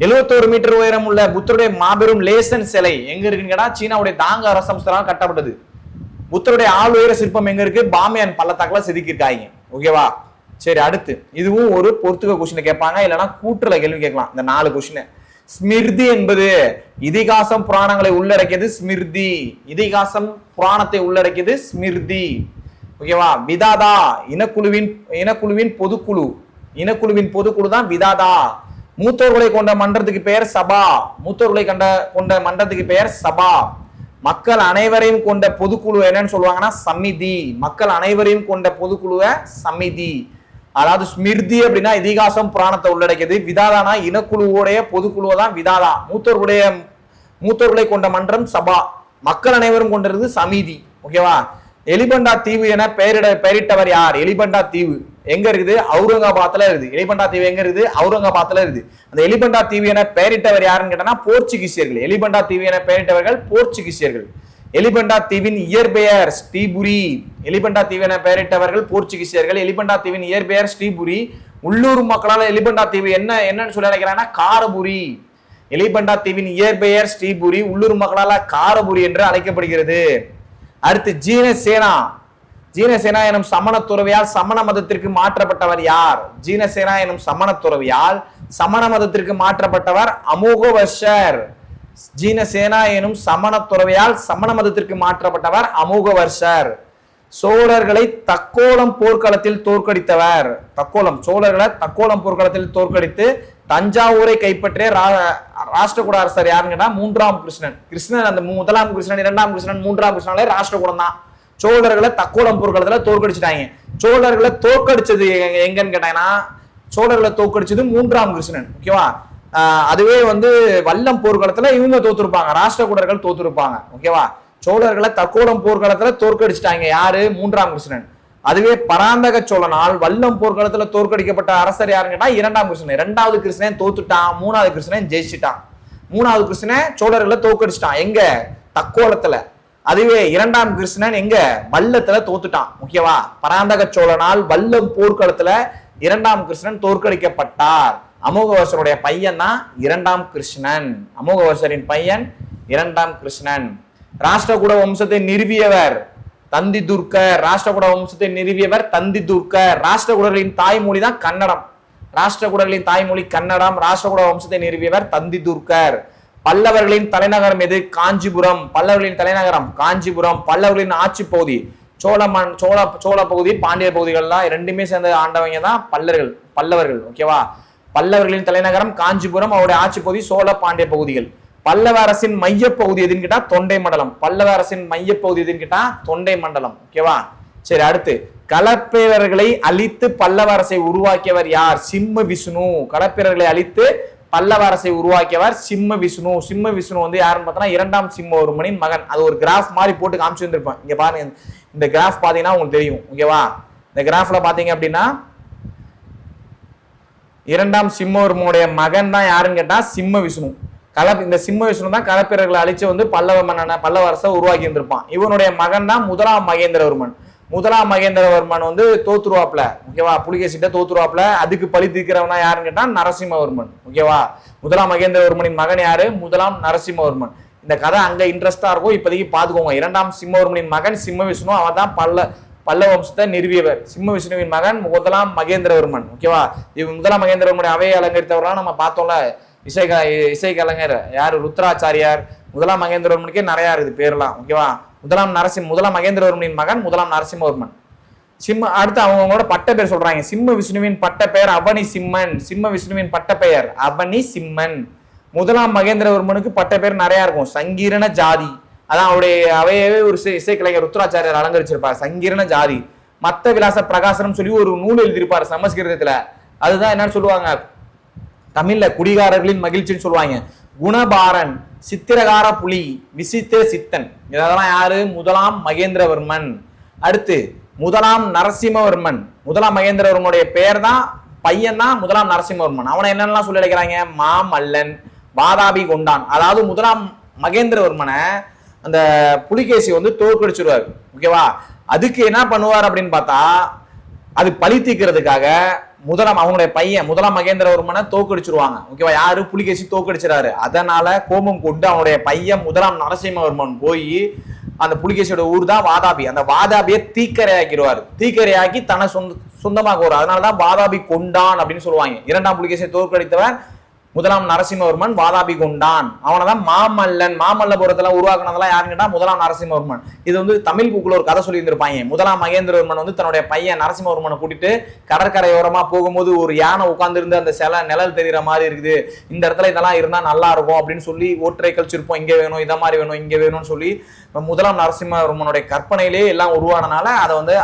71 மீட்டர் உயரம் உள்ள புத்தருடைய மாபெரும் லேசன் சிலை எங்க இருக்குன்னு கேட்டா சீனாவுடைய தாங்க அரசம்ஸ்தரால் கட்டப்பட்டது. புத்தருடைய ஆள் உயர சிற்பம் எங்க இருக்கு? பாமியான் பள்ளத்தாக்குல செதுக்கியிருக்காங்க. ஓகேவா. சரி, அடுத்து இதுவும் ஒரு பொறுத்துக்க கொஸ்டின் கேட்பாங்க, இல்லைன்னா கூற்றுல கேள்வி கேட்கலாம். இந்த 4 கொஸ்டின். ஸ்மிருதி என்பது இதிகாசம் புராணங்களை உள்ளடக்கியது. ஸ்மிருதி இதிகாசம் புராணத்தை உள்ளடக்கியது. ஸ்மிருதி. ஓகேவா. விதாதா இனக்குழுவின் பொதுக்குழு. இனக்குழுவின் பொதுக்குழு தான் விதாதா. மூத்தோர்களை கொண்ட மன்றத்துக்கு பெயர் சபா. மூத்தோர்களை கொண்ட மன்றத்துக்கு பெயர் சபா. மக்கள் அனைவரையும் கொண்ட பொதுக்குழு என்னன்னு சொல்லுவாங்கன்னா சமிதி. மக்கள் அனைவரையும் கொண்ட பொதுக்குழுவை சமிதி. அதாவது ஸ்மிருதி அப்படின்னா இதிகாசம் புராணத்தை உள்ளடக்கியது. விதாதானா இனக்குழுவோடைய பொதுக்குழுவை தான் விதாதா. மூத்தோர்களை கொண்ட மன்றம் சபா. மக்கள் அனைவரும் கொண்டிருந்தது சமிதி. ஓகேவா. எலிபண்டா தீவு என பெயரிட்டவர் யார்? எலிபண்டா தீவு எங்க இருக்குது? அவுரங்காபாத்ல இருக்குது. எலிபண்டா தீவு எங்க இருக்குது? அவுரங்காபாத்ல இருக்குது. அந்த எலிபண்டா தீவு என பெயரிட்டவர் யாருன்னு கேட்டா போர்ச்சுகீசியர்கள். எலிபண்டா தீவு என பெயரிட்டவர்கள் போர்ச்சுகீசியர்கள். எலிபண்டா தீவின் இயற்பெயர் ஸ்ரீபுரி. எலிபண்டா தீவு என பெயரிட்டவர்கள் போர்ச்சுகீசியர்கள். எலிபண்டா தீவின் இயற்பெயர் ஸ்ரீபுரி. உள்ளூர் மக்களால் எலிபண்டா தீவு என்னன்னு சொல்லி அழைக்கிறாங்கன்னா காரபுரி. எலிபண்டா தீவின் இயற்பெயர் ஸ்ரீபுரி. உள்ளூர் மக்களால் காரபுரி என்று அழைக்கப்படுகிறது. அடுத்து ஜீனசேனா. ஜீனசேனா எனும் சமண துறவியால் சமண மதத்திற்கு மாற்றப்பட்டவர் யார்? ஜீனசேனா எனும் சமண துறவியால் சமண மதத்திற்கு மாற்றப்பட்டவர் அமோகவர்ஷர். ஜீனசேனா எனும் சமண துறவியால் சமண மதத்திற்கு மாற்றப்பட்டவர் அமோகவர்ஷர். சோழர்களை தக்கோலம் போர்க்களத்தில் தோற்கடித்தவர். சோழர்களை தக்கோலம் போர்க்களத்தில் தோற்கடித்து தஞ்சாவூரை கைப்பற்றிய ராஷ்டிரகூட அரசர் யாருன்னு கேட்டா 3ஆம் கிருஷ்ணன். கிருஷ்ணன் அந்த 1ஆம் கிருஷ்ணன் 2ஆம் கிருஷ்ணன் 3ஆம் கிருஷ்ணனாலே ராஷ்டிரகூடம் தான். சோழர்களை தக்கோலம் போர்க்களத்துல தோற்கடிச்சிட்டாங்க. சோழர்களை தோற்கடிச்சது எங்கன்னு கேட்டாங்கன்னா சோழர்களை தோற்கடிச்சது 3ஆம் கிருஷ்ணன். ஓகேவா. அதுவே வல்லம் போர்க்களத்துல இவங்க தோத்துருப்பாங்க, ராஷ்டிரகூடர்கள் தோத்துருப்பாங்க. ஓகேவா. சோழர்களை தக்கோலம் போர்க்களத்துல தோற்கடிச்சிட்டாங்க யாரு? 3ஆம் கிருஷ்ணன். அதுவே பராந்தக சோழனால் வல்லம் போர்க்களத்துல தோற்கடிக்கப்பட்ட அரசர் யாருன்னு கேட்டா 2ஆம் கிருஷ்ணன். 2வது கிருஷ்ணன் தோத்துட்டான், 3வது கிருஷ்ணன் ஜெயிச்சிட்டான். 3வது கிருஷ்ணன் சோழர்களை தோற்கடிச்சிட்டான் எங்க? தக்கோலத்துல. அதுவே 2ஆம் கிருஷ்ணன் எங்க? வல்லத்துல தோத்துட்டான். ஓகேவா. பராந்தக சோழனால் வல்லம் போர்க்களத்துல 2ஆம் கிருஷ்ணன் தோற்கடிக்கப்பட்டார். அமோகவர்ஷருடைய பையன் தான் 2ஆம் கிருஷ்ணன். அமோகவர்ஷரின் பையன் 2ஆம் கிருஷ்ணன். ராஷ்டிரகூட வம்சத்தை நிறுவியவர் தந்தி துர்க்கர். ராஷ்டிரகூட வம்சத்தை நிறுவியவர் தந்தி துர்க்கர். ராஷ்டிரகூடர்களின் தாய்மொழி தான் கன்னடம். ராஷ்டிரகூடர்களின் தாய்மொழி கன்னடம். ராஷ்டிரகூட வம்சத்தை நிறுவியவர் தந்தி துர்க்கர். பல்லவர்களின் தலைநகரம் எது? காஞ்சிபுரம். பல்லவர்களின் தலைநகரம் காஞ்சிபுரம். பல்லவர்களின் ஆட்சி பகுதி சோழ பகுதி, பாண்டிய பகுதிகள்லாம் ரெண்டுமே சேர்ந்த ஆண்டவங்க தான் பல்லவர்கள். ஓகேவா. பல்லவர்களின் தலைநகரம் காஞ்சிபுரம். அவருடைய ஆட்சி பகுதி சோழ பாண்டிய பகுதிகள். பல்லவ அரசின் மையப்பகுதி எதுன்னு கேட்டா தொண்டை மண்டலம். பல்லவ அரசின் மையப்பகுதி எதுன்னு கேட்டா தொண்டை மண்டலம். ஓகேவா. சரி, அடுத்து களப்பிரர்களை அழித்து பல்லவ அரசை உருவாக்கியவர் யார்? சிம்ம விஷ்ணு. களப்பிரர்களை அழித்து பல்லவ அரசை உருவாக்கியவர் சிம்ம விஷ்ணு. சிம்ம விஷ்ணு யாருன்னு பார்த்தோம்னா 2ஆம் சிம்மவர்மனின் மகன். அது ஒரு கிராஃப் மாதிரி போட்டு காமிச்சு வந்திருப்பேன். இங்க பாருங்க, இந்த கிராஃப் பாத்தீங்கன்னா உங்களுக்கு தெரியும். ஓகேவா. இந்த கிராஃப்ல பாத்தீங்க அப்படின்னா 2ஆம் சிம்மவர்மனுடைய மகன் தான் யாருன்னு கேட்டா சிம்ம விஷ்ணு. இந்த சிம்ம விஷ்ணு தான் களப்பிரர்களை அழிச்சு பல்லவ அரசை உருவாக்கி இருந்திருப்பான். இவனுடைய மகன் தான் 1ஆம் மகேந்திரவர்மன். 1ஆம் மகேந்திரவர்மன் தோத்துருவாப்ல. ஓகேவா. புலிகேசிட்ட தோத்துருவாப்ல. அதுக்கு பழி தீர்க்கிறவனா யாருன்னு கேட்டா நரசிம்மவர்மன். ஓகேவா. 1ஆம் மகேந்திரவர்மனின் மகன் யாரு? 1ஆம் நரசிம்மவர்மன். இந்த கதை அங்க இன்ட்ரெஸ்டா இருக்கும், இப்போதைக்கு பாத்துக்கோங்க. 2ஆம் சிம்மவர்மனின் மகன் சிம்ம விஷ்ணு. அவன் தான் பல்லவ வம்சத்தை நிறுவியவர். சிம்ம விஷ்ணுவின் மகன் 1ஆம் மகேந்திரவர்மன். ஓகேவா. இவன் 1ஆம் மகேந்திரவர்மனுடைய அவையை அலங்கரித்தவர்களாம் நம்ம பார்த்தோம்ல. இசை கலைஞர் யாரு? ருத்ராச்சாரியார். 1ஆம் மகேந்திரவர்மனுக்கே நிறைய இருக்குது பேர்லாம். ஓகேவா. 1ஆம் மகேந்திரவர்மனின் மகன் 1ஆம் நரசிம்மவர்மன். அடுத்து அவங்களோட பட்ட பேர் சொல்றாங்க. சிம்ம விஷ்ணுவின் பட்ட பெயர் அவனி சிம்மன். சிம்ம விஷ்ணுவின் பட்ட பெயர் அவனி சிம்மன். முதலாம் மகேந்திரவர்மனுக்கு பட்ட பேர் நிறைய இருக்கும். சங்கீரண ஜாதி, அதான் அவருடைய அவையவே ஒரு இசைக்கலைஞர் ருத்ராச்சாரியர் அலங்கரிச்சிருப்பார். சங்கீரண ஜாதி. மத்த விலாச பிரகாசனம் சொல்லி ஒரு நூல் எழுதியிருப்பார் சமஸ்கிருதத்துல. அதுதான் என்னன்னு சொல்லுவாங்க தமிழ்ல குடிகாரர்களின் மகிழ்ச்சின்னு சொல்லுவாங்க. குணபாரன், சித்திரகார புலி, விசித்திர சித்தன், இதெல்லாம் யாரு? முதலாம் மகேந்திரவர்மன். அடுத்து முதலாம் நரசிம்மவர்மன். முதலாம் மகேந்திரவர்மனுடைய பெயர் தான், பையன் தான் முதலாம் நரசிம்மவர்மன். அவனை என்னென்னலாம் சொல்லி அழைக்கிறாங்க? மாமல்லன், வாதாபி கொண்டான். அதாவது முதலாம் மகேந்திரவர்மனை அந்த புலிகேசி வந்து தோற்கடிச்சிருவார். ஓகேவா? அதுக்கு என்ன பண்ணுவார் அப்படின்னு பார்த்தா, அது பழி தீர்க்கிறதுக்காக அவங்களுடைய பையன் முதலாம் மகேந்திரவர்மனை தோக்கடிச்சிருவாங்க. ஓகேவா? யாரு? புலிகேசி தோக்கடிச்சிடாரு. அதனால கோபம் கொண்டு அவனுடைய பையன் முதலாம் நரசிம்மவர்மன் போய் அந்த புலிகேசியோட ஊர் தான் வாதாபி. அந்த வாதாபியை தீக்கரையாக்கிடுவார். தீக்கரையாக்கி தன்னை சொந்தமாக வரும். அதனாலதான் வாதாபி கொண்டான் அப்படின்னு சொல்லுவாங்க. இரண்டாம் புலிகேசியை தோற்கடித்தவன் முதலாம் நரசிம்மவர்மன், வாதாபி கொண்டான். அவனை தான் மாமல்லன். மாமல்லபுரத்துல உருவாக்குனதெல்லாம் யாருன்னு கேட்டா முதலாம் நரசிம்மவர்மன். இது வந்து தமிழ் புக்குல ஒரு கதை சொல்லி இருந்திருப்பாங்க. முதலாம் மகேந்திரவர்மன் வந்து தன்னுடைய பையன் நரசிம்மவர்மனை கூட்டிட்டு கடற்கரையோரமா போகும்போது ஒரு யானை உட்கார்ந்து இருந்து அந்த சிலை நிழல் தெரிகிற மாதிரி இருக்குது, இந்த இடத்துல இதெல்லாம் இருந்தா நல்லா இருக்கும் அப்படின்னு சொல்லி ஒற்றைக்கல் சிற்பம் இங்க வேணும், இதை மாதிரி வேணும், இங்க வேணும்னு சொல்லி முதலாம் நரசிம்மவர்மனுடைய கற்பனையிலே எல்லாம் உருவானனால அதை வந்து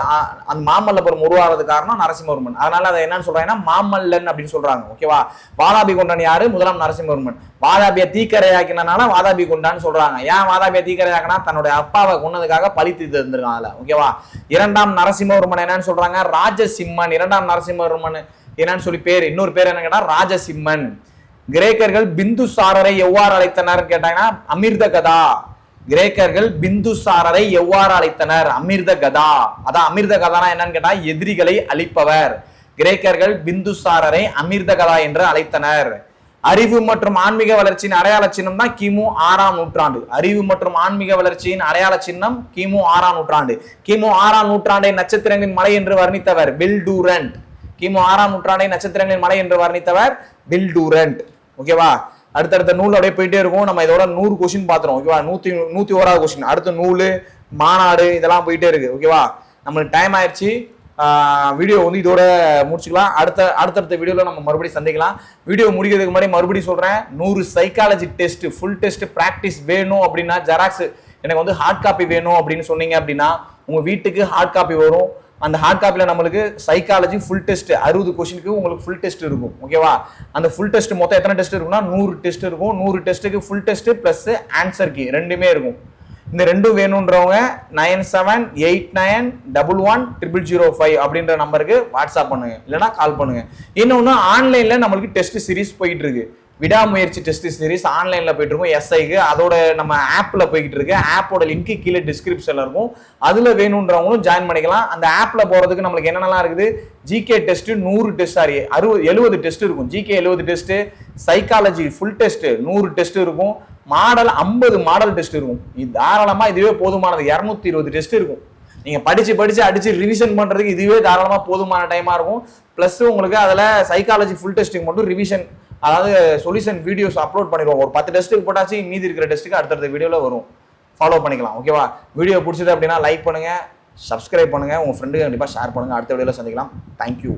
அந்த மாமல்லபுரம் உருவாகிறது காரணம் நரசிம்மவர்மன். அதனால அதை என்னன்னு சொல்றாங்கன்னா மாமல்லன் அப்படின்னு சொல்றாங்க. ஓகேவா? வாதாபி கொண்டான் யாரு? முதலாம் நரசிம்மவர்மன். வாதாபியை தீக்கரையாக்கினால வாதாபி கொண்டான்னு சொல்றாங்க. ஏன் வாதாபியை தீக்கரையாக்கினா? தன்னுடைய அப்பாவை கொன்னதுக்காக பழி தீர்த்து இருந்திருக்காங்க. ஓகேவா? இரண்டாம் நரசிம்மவர்மன் என்னன்னு சொல்றாங்க? ராஜசிம்மன். இரண்டாம் நரசிம்மவர்மன் என்னன்னு சொல்லி பேர், இன்னொரு பேர் என்ன கேட்டா ராஜசிம்மன். கிரேக்கர்கள் பிந்துசாரரை எவ்வாறு அழைத்தனர் கேட்டாங்கன்னா அமிர்த கதா. கிரேக்கர்கள் பிந்துசாரரை எவ்வாறு அழைத்தனர்? அமிர்த கதா. அதான் அமிர்த கதானா என்னன்னு கேட்டா எதிரிகளை அழிப்பவர். கிரேக்கர்கள் பிந்துசாரரை அமிர்த கதா என்று அழைத்தனர். அறிவு மற்றும் ஆன்மீக வளர்ச்சியின் அடையாள சின்னம் தான் கிமு 6ஆம் நூற்றாண்டு. அறிவு மற்றும் ஆன்மீக வளர்ச்சியின் அடையாள சின்னம் கிமு 6ஆம் நூற்றாண்டு. கிமு 6ஆம் நூற்றாண்டை நட்சத்திரங்களின் மலை என்று வர்ணித்தவர் பில்டூரண்ட். கிமு 6ஆம் நூற்றாண்டை நட்சத்திரங்களின் மலை என்று வர்ணித்தவர் பில்டூரண்ட். ஓகேவா? அடுத்தடுத்த நூல் அப்படியே போயிட்டே இருக்கும். நம்ம இதோட 100 கொஸ்டின் பாத்துறோம். ஓகேவா? 101வது கொஸ்டின். அடுத்த நூல், மாநாடு, இதெல்லாம் போயிட்டே இருக்கு. ஓகேவா? நம்மளுக்கு டைம் ஆயிடுச்சு. வீடியோ வந்து இதோட முடிச்சுக்கலாம். அடுத்தடுத்த வீடியோல நம்ம மறுபடியும் சந்திக்கலாம். வீடியோ முடிக்கிறதுக்கு முன்னாடி மறுபடியும் சொல்றேன், 100 psychology test full test practice வேணும் அப்படின்னா ஜெராக்ஸ் எனக்கு வந்து ஹார்ட் காப்பி வேணும் அப்படின்னு சொன்னீங்க அப்படின்னா உங்க வீட்டுக்கு ஹார்ட் காப்பி வரும். அந்த ஹார்ட் காப்பில நம்மளுக்கு சைக்காலஜி ஃபுல் டெஸ்ட் 60 கொஸ்டினுக்கு உங்களுக்கு ஃபுல் டெஸ்ட் இருக்கும். ஓகேவா? அந்த ஃபுல் டெஸ்ட் மொத்தம் எத்தனை டெஸ்ட் இருக்குன்னா 100 டெஸ்ட் இருக்கும். 100 டெஸ்ட்டுக்கு full test plus answer key ரெண்டுமே இருக்கும். இந்த ரெண்டும் வேணும்ன்றவங்க 9789110005 அப்படின்ற நம்பருக்கு வாட்ஸ்அப் பண்ணுங்க, இல்லைன்னா கால் பண்ணுங்க. இன்னொன்னு ஆன்லைன்ல நம்மளுக்கு டெஸ்ட் சீரிஸ் போயிட்டு இருக்கு. விடாமுயற்சி டெஸ்ட் சீரிஸ் ஆன்லைன்ல போயிட்டு இருக்கும் எஸ்ஐக்கு. அதோட நம்ம ஆப்ல போய்கிட்டு இருக்கு. ஆப்போட லிங்க் கீழே டிஸ்கிரிப்ஷன்ல இருக்கும். அதுல வேணும்ன்றவங்களும் ஜாயின் பண்ணிக்கலாம். அந்த ஆப்ல போறதுக்கு நம்மளுக்கு என்னென்னலாம் இருக்குது? GK test 100 test, sorry 70 test இருக்கும். GK 70 test, psychology full test 100 test இருக்கும். மாடல் 50 மாடல் டெஸ்ட் இருக்கும். இது தாராளமா இதுவே போதுமானது. 220 டெஸ்ட் இருக்கும். நீங்க படிச்சு அடிச்சு ரிவிஷன் பண்றதுக்கு இதுவே தாராளமா போதுமான டைமா இருக்கும். பிளஸ் உங்களுக்கு அதுல சைக்காலஜி ஃபுல் டெஸ்டிங் மட்டும் ரிவிஷன், அதாவது சொல்யூஷன் வீடியோஸ் அப்லோட் பண்ணிடுவோம். ஒரு 10 டெஸ்ட்டுக்கு போட்டாச்சு, மீதி இருக்கிற டெஸ்ட்டுக்கு அடுத்தடுத்த வீடியோல வரும். ஃபாலோ பண்ணிக்கலாம். ஓகேவா? வீடியோ பிடிச்சது அப்படின்னா லைக் பண்ணுங்க, சப்ஸ்கிரைப் பண்ணுங்க, உங்க ஃப்ரெண்டுக்கு கண்டிப்பா ஷேர் பண்ணுங்க. அடுத்த வீடியோல சந்திக்கலாம். தேங்க்யூ.